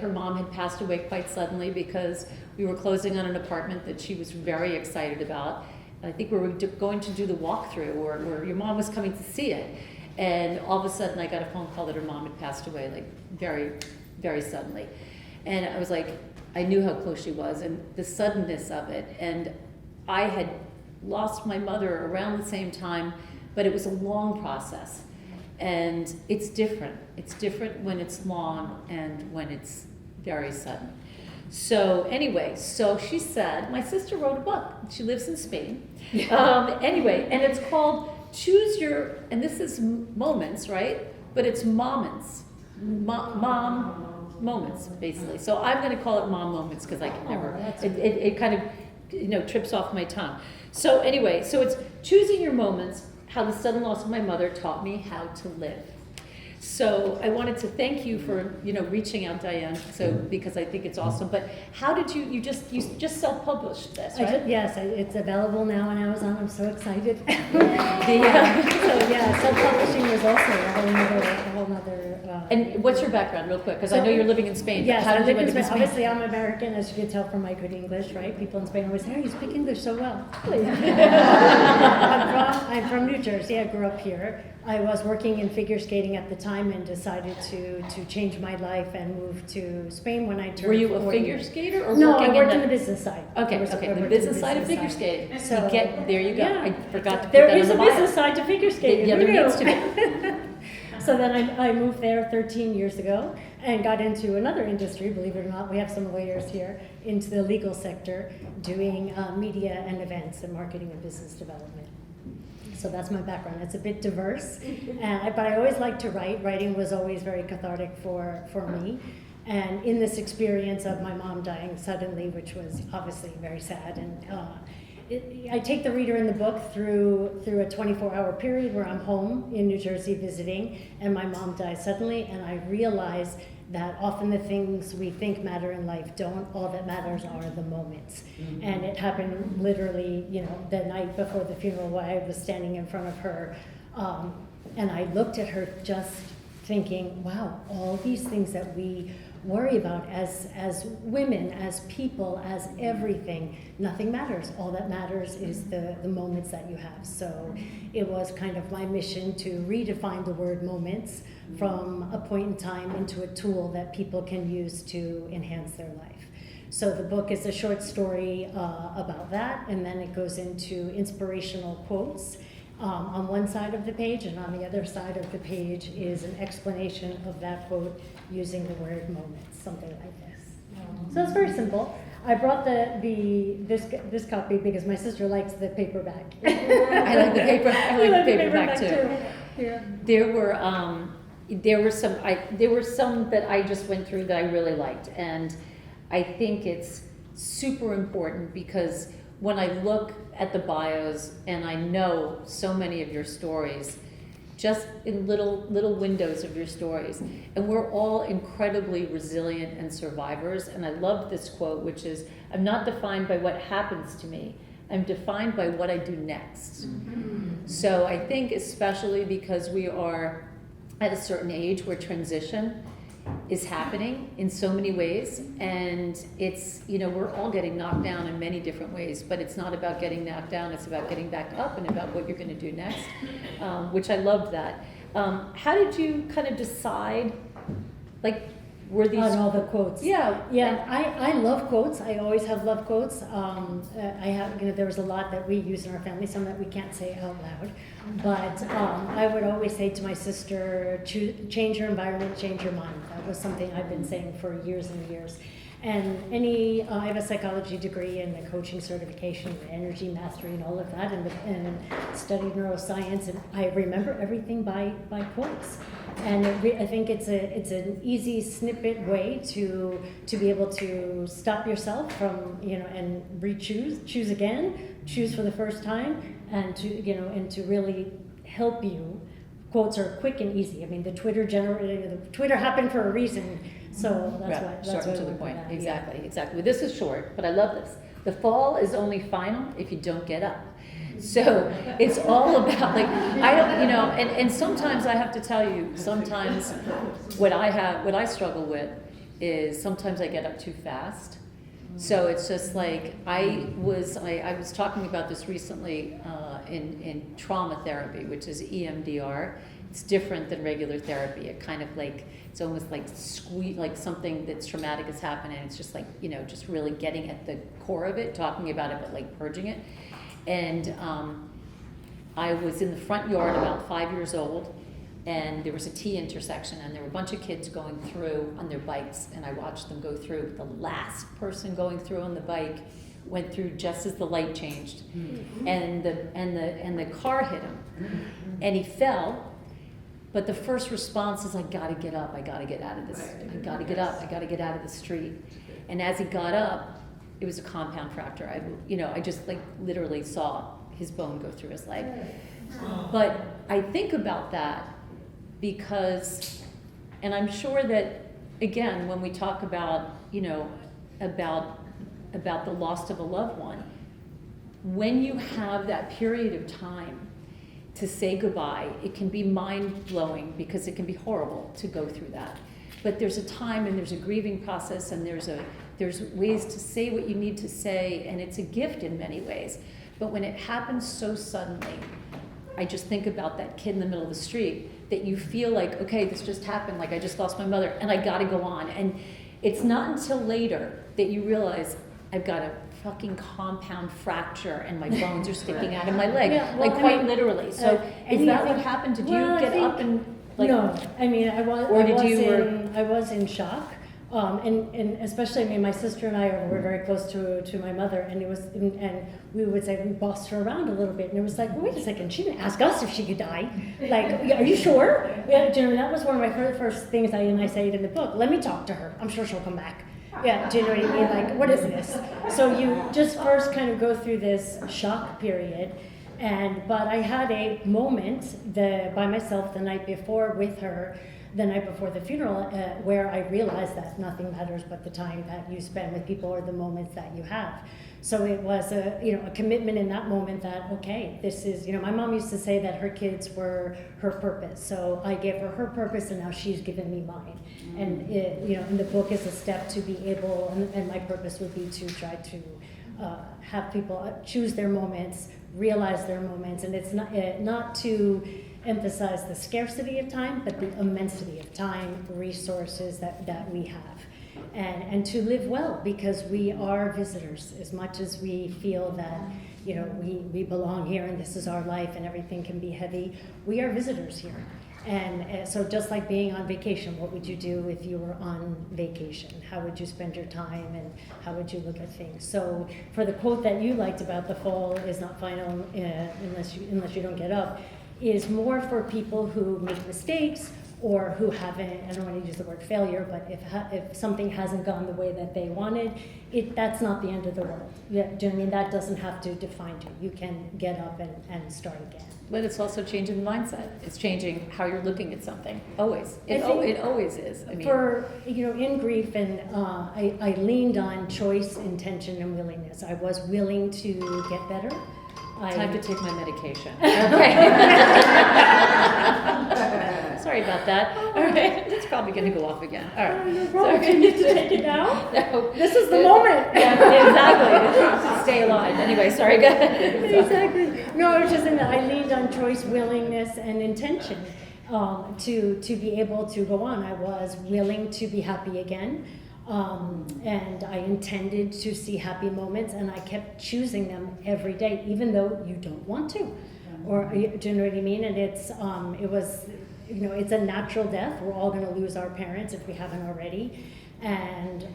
her mom had passed away quite suddenly because we were closing on an apartment that she was very excited about. And I think we were going to do the walkthrough where your mom was coming to see it. And all of a sudden I got a phone call that her mom had passed away, like very, very suddenly. And I was like, I knew how close she was and the suddenness of it. And I had lost my mother around the same time, but it was a long process. And it's different. It's different when it's long and when it's very sudden. So anyway, so she said, my sister wrote a book. She lives in Spain. Anyway, and it's called Choose Your, and this is moments, right? But it's moments. Mom moments, basically. So I'm going to call it mom moments because I can never, it kind of, trips off my tongue. So anyway, so it's choosing your moments, how the sudden loss of my mother taught me how to live. So I wanted to thank you for, reaching out, Diane, because I think it's awesome. But how did you just self-published this, right? Yes, it's available now on Amazon. I'm so excited. Yeah. So yeah, self-publishing was also a whole nother. And what's your background, real quick? Because I know you're living in Spain. Yes, How I did you live in end up Spain. Obviously, I'm American, as you can tell from my good English, right? People in Spain always say, "Oh, you speak English so well." I'm from New Jersey. I grew up here. I was working in figure skating at the time and decided to change my life and move to Spain when I turned 40. Were you a figure skater or No, I working worked in in the business side. Okay, I worked the in the business side of figure side. skating. So- There you go. Yeah. I forgot to put There that is on a the bio. business side to figure skating. Yeah, Who there knew? needs to be. So then I moved there 13 years ago and got into another industry, believe it or not. We have some lawyers here, into the legal sector, doing media and events and marketing and business development. So that's my background. It's a bit diverse, but I always liked to write. Writing was always very cathartic for me. And in this experience of my mom dying suddenly, which was obviously very sad, and I take the reader in the book through a 24-hour period where I'm home in New Jersey visiting, and my mom dies suddenly, and I realize that often the things we think matter in life don't. All that matters are the moments. Mm-hmm. And it happened literally, the night before the funeral, where I was standing in front of her, and I looked at her just thinking, wow, all these things that we worry about as women, as people, as everything. Nothing matters. All that matters is the moments that you have. So it was kind of my mission to redefine the word moments from a point in time into a tool that people can use to enhance their life. So the book is a short story about that, and then it goes into inspirational quotes on one side of the page, and on the other side of the page is an explanation of that quote using the word moments, something like this. So it's very simple. I brought this copy because my sister likes the paperback. I like the paper. I like the paperback too. Yeah. There were some that I just went through that I really liked, and I think it's super important because when I look at the bios and I know so many of your stories, just in little windows of your stories, and we're all incredibly resilient and survivors. And I love this quote, which is, "I'm not defined by what happens to me. I'm defined by what I do next." Mm-hmm. So I think especially because we are at a certain age where transition is happening in so many ways, and it's, we're all getting knocked down in many different ways, but it's not about getting knocked down, it's about getting back up and about what you're going to do next, which I loved that. How did you kind of decide, were these... On all the quotes. Yeah. I love quotes. I always have loved quotes. There was a lot that we use in our family, some that we can't say out loud. But I would always say to my sister, change your environment, change your mind. That was something I've been saying for years and years. And I have a psychology degree and a coaching certification, energy mastery and all of that, and studied neuroscience, and I remember everything by quotes. And I think it's an easy snippet way to be able to stop yourself from, and choose again, choose for the first time, and to really help you. Quotes are quick and easy. I mean, the Twitter happened for a reason, so that's short why and to we the went point. with that. Exactly, exactly. Well, this is short, but I love this. The fall is only final if you don't get up. So it's all about and sometimes I have to tell you, sometimes what I struggle with is sometimes I get up too fast. So it's just like I was talking about this recently in trauma therapy, which is EMDR. It's different than regular therapy. It kind of it's almost like something that's traumatic has happened, and it's just just really getting at the core of it, talking about it, but purging it. And I was in the front yard about 5 years old, and there was a T intersection, and there were a bunch of kids going through on their bikes, and I watched them go through. The last person going through on the bike went through just as the light changed, and the car hit him, and he fell. But the first response is, I gotta get up, I gotta get out of this, I gotta get up, I gotta get out of the street. And as he got up, it was a compound fracture. I just literally saw his bone go through his leg. But I think about that because, and I'm sure that, again, when we talk about, about the loss of a loved one, when you have that period of time to say goodbye, it can be mind-blowing because it can be horrible to go through that. But there's a time and there's a grieving process, and there's ways to say what you need to say, and it's a gift in many ways. But when it happens so suddenly, I just think about that kid in the middle of the street that you feel like, okay, this just happened, I just lost my mother, and I gotta go on. And it's not until later that you realize, I've got a fucking compound fracture and my bones are sticking out of my leg, quite literally. So is that what happened? Did you get up and no, I mean, I was in shock. And especially, my sister and I were very close to my mother, and and we would say we bossed her around a little bit, and it was like, well, wait a second, she didn't ask us if she could die. Are you sure? Yeah, that was one of my first things I say it in the book. Let me talk to her. I'm sure she'll come back. Yeah, do you know what I mean? What is this? So you just first kind of go through this shock period. But I had a moment by myself the night before with her, the night before the funeral, where I realized that nothing matters but the time that you spend with people or the moments that you have. So it was a commitment in that moment that, okay, this is, my mom used to say that her kids were her purpose. So I gave her her purpose and now she's given me mine. And in the book is a step to be able, and my purpose would be to try to have people choose their moments, realize their moments, and it's not to emphasize the scarcity of time, but the immensity of time, resources that we have. And to live well, because we are visitors. As much as we feel that we belong here and this is our life and everything can be heavy, we are visitors here. And so just like being on vacation, what would you do if you were on vacation? How would you spend your time and how would you look at things? So for the quote that you liked about the fall is not final unless you don't get up, is more for people who make mistakes or who haven't, I don't want to use the word failure, but if something hasn't gone the way that they wanted, that's not the end of the world. Do you know what I mean? That doesn't have to define you. You can get up and start again. But it's also changing the mindset. It's changing how you're looking at something. Always. I It think always is. I mean, For, in grief, and I leaned on choice, intention, and willingness. I was willing to get better. time to take my medication. Sorry about that. All right. It's probably going to go off again. All right. No problem. Do you need to take it now? No. This is the moment. Yeah, exactly. Stay alive. Anyway, sorry, go ahead. Exactly. No, I was just saying that I leaned on choice, willingness, and intention to be able to go on. I was willing to be happy again, and I intended to see happy moments, and I kept choosing them every day, even though you don't want to. Or do you know what I mean? And it was, it's a natural death. We're all going to lose our parents if we haven't already, and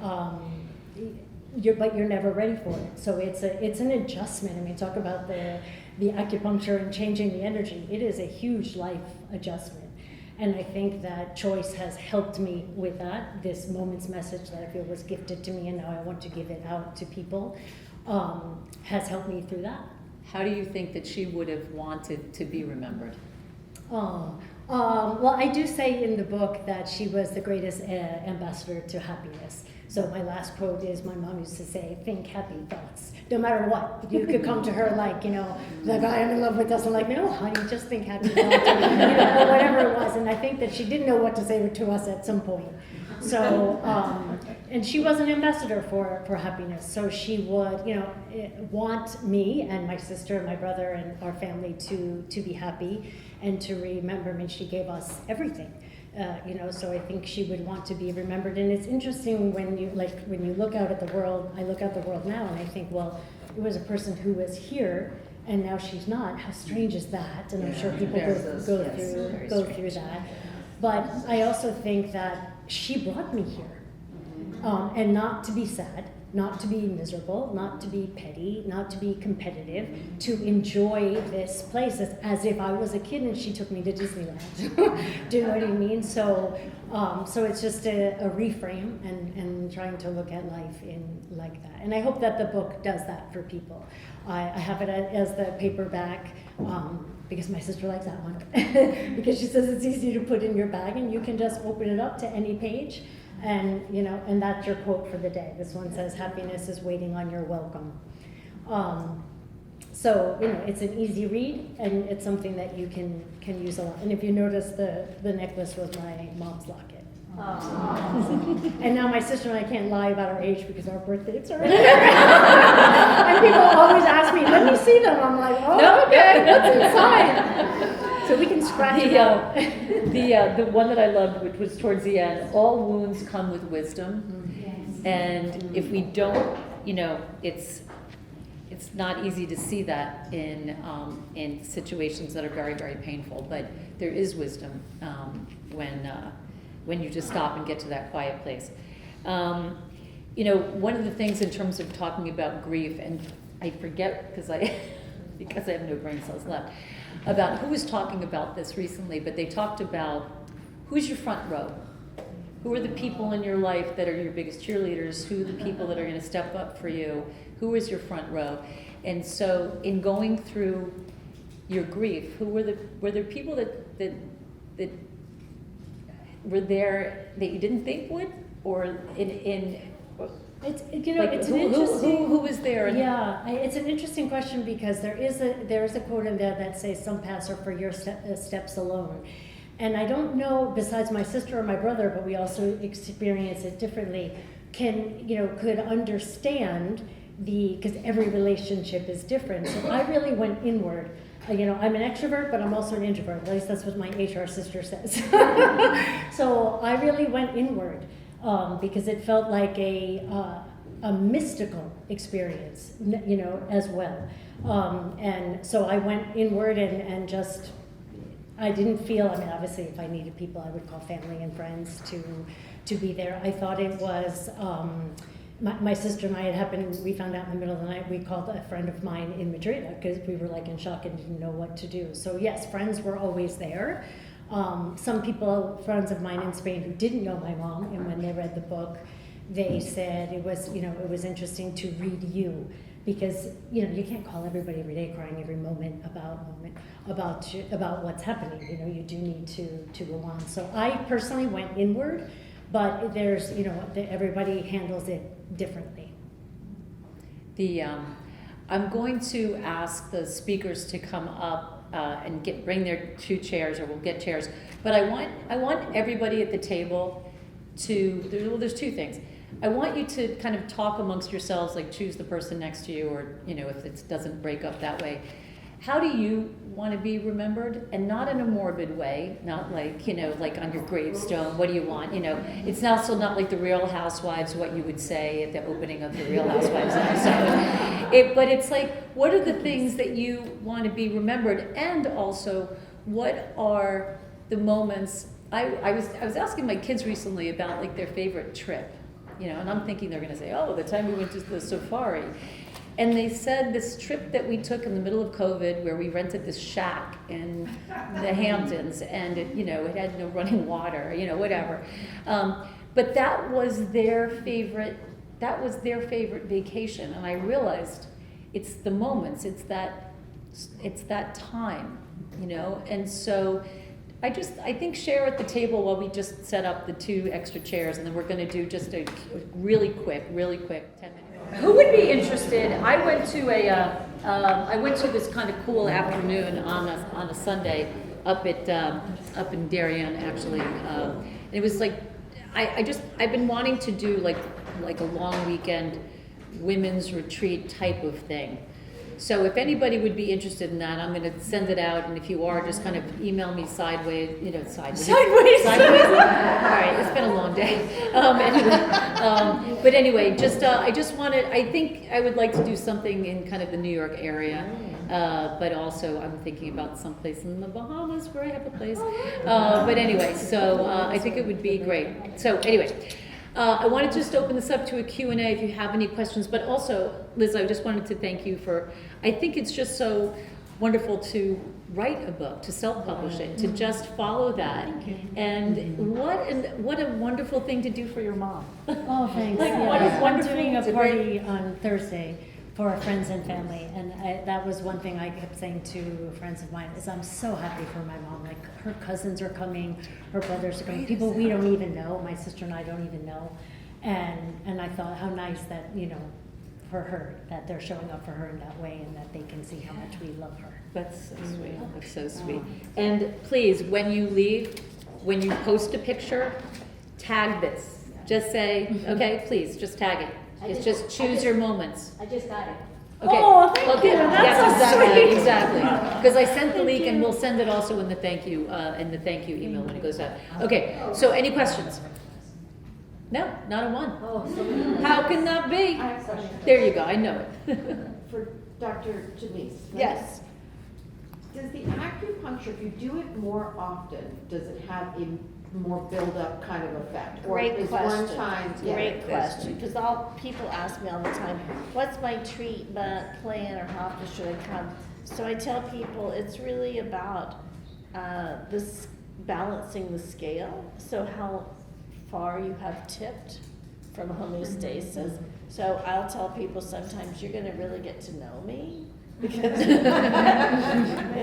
but you're never ready for it. So it's an adjustment. I mean, talk about the acupuncture and changing the energy. It is a huge life adjustment. And I think that choice has helped me with that. This moment's message that I feel was gifted to me and now I want to give it out to people has helped me through that. How do you think that she would have wanted to be remembered? Well, I do say in the book that she was the greatest ambassador to happiness. So my last quote is, my mom used to say, think happy thoughts. No matter what. You could come to her like, the guy I'm in love with doesn't like me. Oh, honey, just think happy thoughts. Or whatever it was. And I think that she didn't know what to say to us at some point. So, and she was an ambassador for happiness. So she would, want me and my sister and my brother and our family to be happy and to remember. I mean, she gave us everything. So I think she would want to be remembered. And it's interesting when you look out at the world, I look at the world now and I think, well, it was a person who was here and now she's not. How strange is that? And I'm sure people go through that. But I also think that she brought me here. And not to be sad, not to be miserable, not to be petty, not to be competitive, to enjoy this place as if I was a kid and she took me to Disneyland. Do you know what I mean? So it's just a reframe and trying to look at life in like that. And I hope that the book does that for people. I have it as the paperback because my sister likes that one. Because she says it's easy to put in your bag and you can just open it up to any page. And and that's your quote for the day. This one says, happiness is waiting on your welcome. So it's an easy read and it's something that you can use a lot. And if you notice, the necklace was my mom's locket. And now my sister and I can't lie about our age because our birth dates are in there. And people always ask me, let me see them. I'm like, oh, okay, that's inside. So we can scratch it out. The one that I loved, which was towards the end, all wounds come with wisdom. Yes. And if we don't, it's not easy to see that in situations that are very, very painful. But there is wisdom when you just stop and get to that quiet place. One of the things in terms of talking about grief, and I forget because I have no brain cells left, about who was talking about this recently, but they talked about who's your front row. Who are the people in your life that are your biggest cheerleaders? Who are the people that are going to step up for you? Who is your front row? And so in going through your grief, were there people that were there that you didn't think would? Or You know, Like, it's an interesting. who was there? And- Yeah, it's an interesting question because there is a quote in there that says some paths are for your steps alone. And I don't know, besides my sister or my brother, but we also experience it differently, could understand because every relationship is different. So I really went inward. I'm an extrovert, but I'm also an introvert. At least that's what my HR sister says. So I really went inward because it felt like a mystical experience, as well. And so I went inward and just, I didn't feel, obviously if I needed people, I would call family and friends to be there. I thought it was, my sister and I, we found out in the middle of the night, we called a friend of mine in Madrid because we were like in shock and didn't know what to do. So yes, friends were always there. Some people, friends of mine in Spain who didn't know my mom, and when they read the book, they said it was interesting to read you. Because you can't call everybody every day crying every moment about what's happening. You do need to go on. So I personally went inward, but there's everybody handles it differently. I'm going to ask the speakers to come up and bring their 2 chairs, or we'll get chairs. But I want everybody at the table to. There's 2 things. I want you to kind of talk amongst yourselves, like choose the person next to you, or if it doesn't break up that way. How do you want to be remembered? And not in a morbid way, not like, like on your gravestone, what do you want? It's also not like the Real Housewives, what you would say at the opening of the Real Housewives episode. But it's like, what are the things that you want to be remembered? And also, what are the moments, I was asking my kids recently about like their favorite trip. And I'm thinking they're going to say, oh, the time we went to the safari. And they said this trip that we took in the middle of COVID where we rented this shack in the Hamptons, and it had no running water, whatever. But that was their favorite vacation. And I realized it's the moments, it's that time, and so I think share at the table while we just set up the 2 extra chairs, and then we're going to do just a really quick 10-minute. Who would be interested? I went to this kind of cool afternoon on a Sunday up in Darien actually. And it was like I've been wanting to do like a long weekend women's retreat type of thing. So if anybody would be interested in that, I'm going to send it out, and if you are, just kind of email me sideways. Sideways. All right, it's been a long day. But anyway, I just wanted. I think I would like to do something in kind of the New York area, but also I'm thinking about someplace in the Bahamas where I have a place. But anyway, so I think it would be great. So anyway. I wanted to just open this up to a Q&A if you have any questions, but also, Liz, I just wanted to thank you I think it's just so wonderful to write a book, to self-publish it, to just follow that. And what a wonderful thing to do for your mom. Oh, thanks. Like, Yeah. what a I'm wonderful- doing a it's a party on Thursday for our friends and family, and that was one thing I kept saying to friends of mine, is I'm so happy for my mom. Like, her cousins are coming, her brothers are coming, people we don't even know, my sister and I don't even know. And I thought how nice that, for her, that they're showing up for her in that way, and that they can see how much we love her. That's so sweet. That's so sweet. And please, when you leave, when you post a picture, tag this. Just say, okay, please, just tag it. It's just choose your moments. I just got it. Okay. Oh, thank Okay. you. That's Yes, so exactly. sweet. Exactly. Because I sent the Thank link, and you. we'll send it also in the thank you email when it goes out. Okay. So, any questions? No, not a one. Oh, so many. How can that be? I have a question. There you go. I know it. For Dr. Janice. Yes. Does the acupuncture, if you do it more often, does it have a more build-up kind of effect? Great or is question. one time, yeah, Great question, because people ask me all the time, what's my treatment plan, or how often should I come? So I tell people it's really about this balancing the scale, so how far you have tipped from homeostasis. So I'll tell people sometimes you're gonna really get to know me, because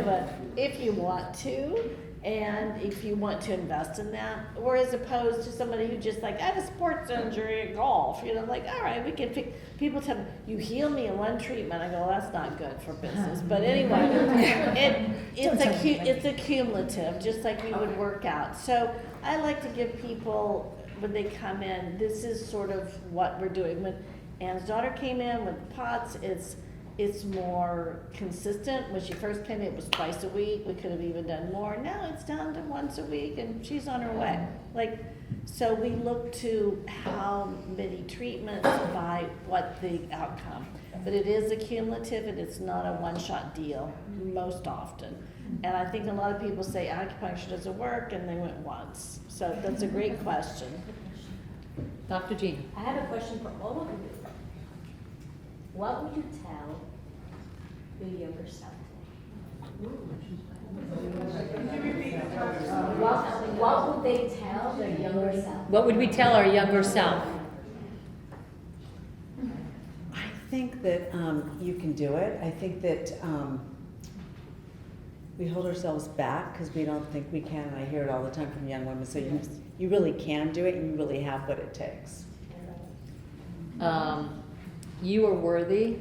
but if you want to. And if you want to invest in that, or as opposed to somebody who just like, I have a sports injury at golf, you know, like, all right, we can pick, people tell me, you heal me in one treatment. I go, well, that's not good for business. But anyway, it's a cumulative, just like we would work out. So I like to give people, when they come in, this is sort of what we're doing. When Ann's daughter came in with POTS, it's more consistent. When she first came in, it was twice a week. We could have even done more. Now it's down to once a week, and she's on her way. Like, so we look to how many treatments by what the outcome. But it is a cumulative, and it's not a one-shot deal most often. And I think a lot of people say acupuncture doesn't work, and they went once. So that's a great question. Dr. Jean. I have a question for all of you. What would you tell your younger self? What would they tell their younger self? What would we tell our younger self? I think that you can do it. I think that we hold ourselves back because we don't think we can. And I hear it all the time from young women. So you really can do it, and you really have what it takes. You are worthy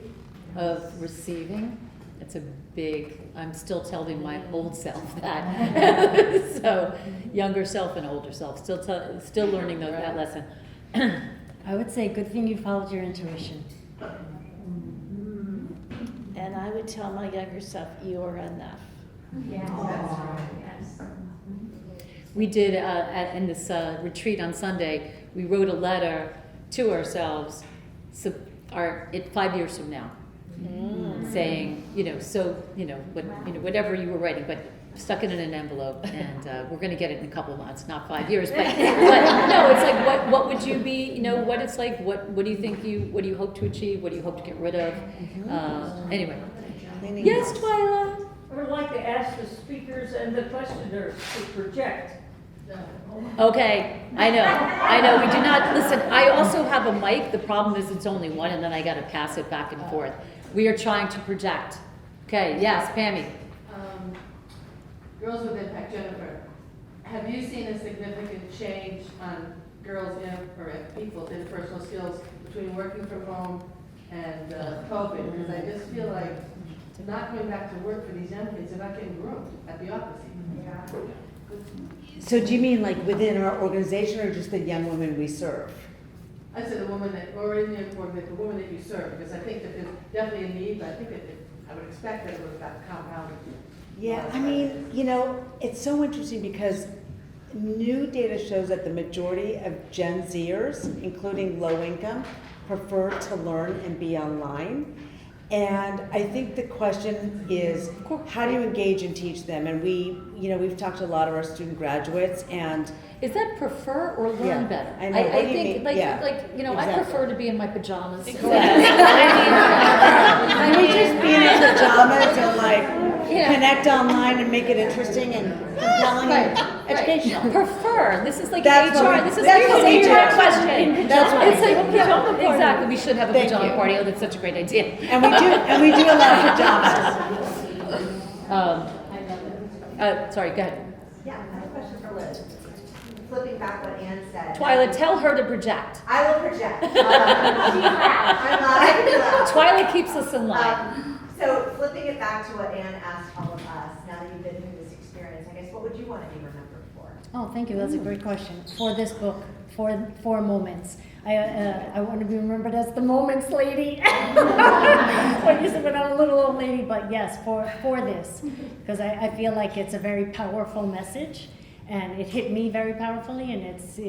of receiving. It's a big, I'm still telling my old self that. So younger self and older self, still learning that lesson. I would say, good thing you followed your intuition. And I would tell my younger self, you are enough. Yes, that's right, yes. We did, in this retreat on Sunday, we wrote a letter to ourselves, 5 years from now, saying, whatever you were writing, but stuck it in an envelope, and we're going to get it in a couple of months, not 5 years, but no, it's like, what would you be, what it's like, what do you think what do you hope to achieve, what do you hope to get rid of, anyway. Yes, Twyla? I would like to ask the speakers and the questioners to project. Okay, I know, we do not, listen, I also have a mic, the problem is it's only one, and then I gotta pass it back and forth. We are trying to project. Okay, yes, Pammy. Girls with Impact, Jennifer, have you seen a significant change on girls or people's interpersonal skills between working from home and COVID? Because I just feel like not going back to work for these young kids, they're not getting groomed at the opposite. Yeah. So do you mean like within our organization, or just the young women we serve? I said the woman that, or in the woman that you serve, because I think that there's definitely a need, but I think that I would expect that it would have got compounded. Yeah, I mean, it's so interesting because new data shows that the majority of Gen Zers, including low income, prefer to learn and be online. And I think the question is, how do you engage and teach them? And we've talked to a lot of our student graduates, and Is that prefer or learn Yeah, better? I know. What do you think, mean? like, Yeah. I Exactly. prefer to be in my pajamas. Can we just be in our pajamas and connect online and make it interesting and compelling and educational? Prefer. This is like That's HR. what we- This is that's like what an we HR do. question. That's what It's we like, do. yeah, exactly. We should have a Thank pajama you. party. Oh, that's such a great idea. And we do allow pajamas. Sorry, go ahead. Yeah, I have a question for Liz. Flipping back what Ann said. Twyla, tell her to project. I will project. I'm loud. Twyla keeps us in line. So flipping it back to what Ann asked all of us, now that you've been through this experience, I guess what would you want to be remembered for? Oh, thank you. That's a great question. For this book, for moments. I want to be remembered as the moments lady. When you said when I'm a little old lady, but yes, for this, because I feel like it's a very powerful message, and it hit me very powerfully, and it's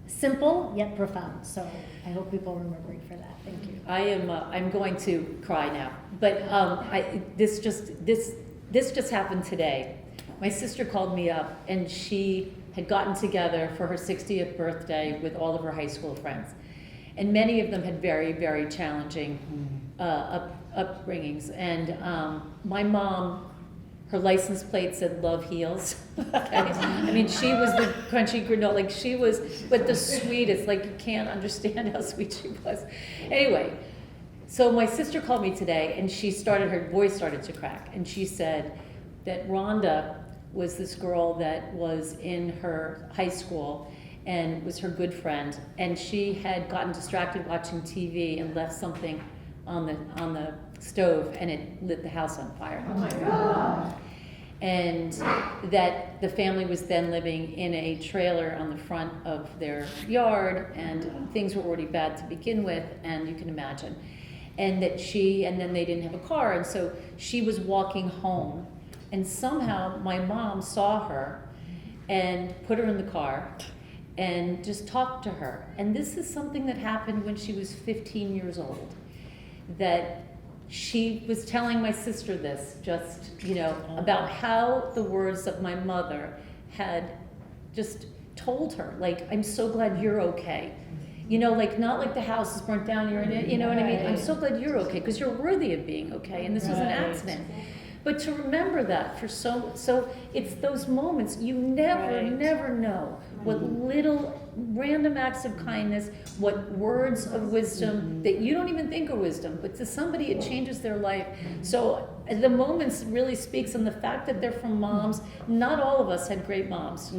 simple yet profound. So I hope people remember me for that. Thank you. I'm going to cry now, but this just happened today. My sister called me up, and she had gotten together for her 60th birthday with all of her high school friends, and many of them had very, very challenging upbringings. And my mom, her license plate said "Love Heals." Okay? I mean, she was the crunchy granola, she was, but the sweetest. Like, you can't understand how sweet she was. Anyway, so my sister called me today, and her voice started to crack, and she said that Rhonda was this girl that was in her high school and was her good friend, and she had gotten distracted watching TV and left something on the stove, and it lit the house on fire. Oh my God. And that the family was then living in a trailer on the front of their yard, and things were already bad to begin with, and you can imagine. And then they didn't have a car, and so she was walking home, and somehow my mom saw her and put her in the car and just talked to her. And this is something that happened when she was 15 years old, that she was telling my sister this, just, about how the words of my mother had just told her, like, I'm so glad you're okay. Like, not like the house is burnt down, you're in it, you know what I mean? I'm so glad you're okay, because you're worthy of being okay, and this was an accident. But to remember that for so it's those moments, you never know what little random acts of kindness, what words of wisdom that you don't even think are wisdom, but to somebody it changes their life. So the moments really speaks on the fact that they're from moms. Not all of us had great moms.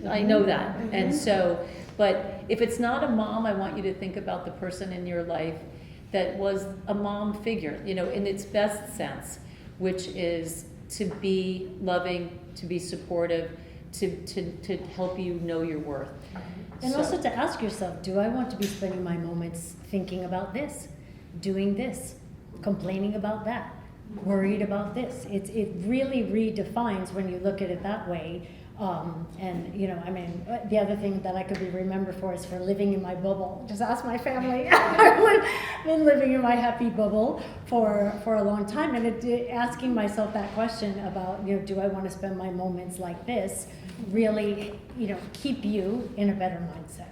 I know that. And so, but if it's not a mom, I want you to think about the person in your life that was a mom figure, in its best sense, which is to be loving, to be supportive, to help you know your worth. And also to ask yourself, do I want to be spending my moments thinking about this, doing this, complaining about that, worried about this? It really redefines when you look at it that way. The other thing that I could be remembered for is for living in my bubble. Just ask my family. I've been living in my happy bubble for a long time, and asking myself that question about, do I want to spend my moments like this, really, keep you in a better mindset.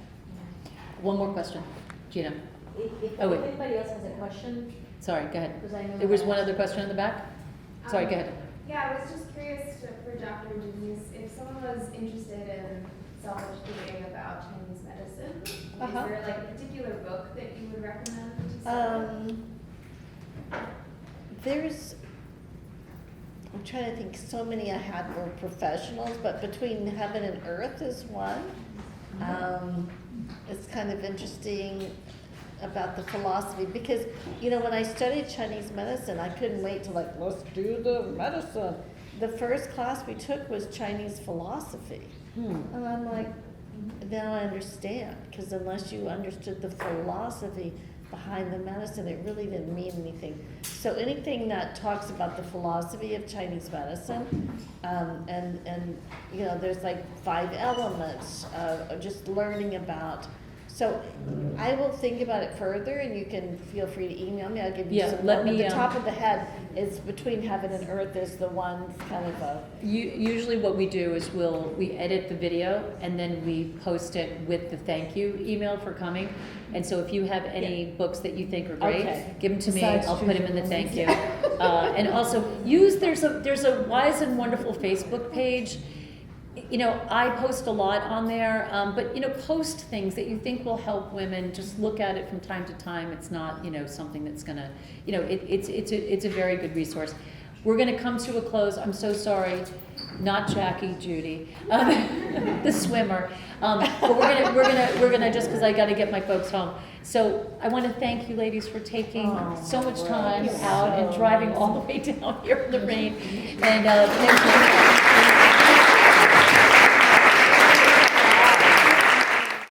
One more question, Gina. If Oh, wait. anybody else has a question, Sorry, go ahead. because I know. There was one other question in the back? Sorry, go ahead. Yeah, I was just curious for Dr. Denise, if someone was interested in self-educating about Chinese medicine, is there like a particular book that you would recommend to someone? I'm trying to think, so many I had were professionals, but Between Heaven and Earth is one. It's kind of interesting about the philosophy, because, when I studied Chinese medicine, I couldn't wait to let's do the medicine. The first class we took was Chinese philosophy. And I'm like, now I understand, because unless you understood the philosophy behind the medicine, it really didn't mean anything. So anything that talks about the philosophy of Chinese medicine, and there's 5 elements of just learning about. So I will think about it further, and you can feel free to email me. I'll give you some. let me, At the top of the head is Between Heaven and Earth is the one kind of a. Usually what we do is we edit the video, and then we post it with the thank you email for coming. And so if you have any books that you think are great, give them to me. I'll put them in the thank you. And also there's a Wise and Wonderful Facebook page. I post a lot on there, but post things that you think will help women. Just look at it from time to time. It's not something that's gonna it's a very good resource. We're gonna come to a close. I'm so sorry, not Jackie, Judy, the swimmer. But we're gonna just because I got to get my folks home. So I want to thank you, ladies, for taking so much time out and driving all the way down here in the rain. And thank you.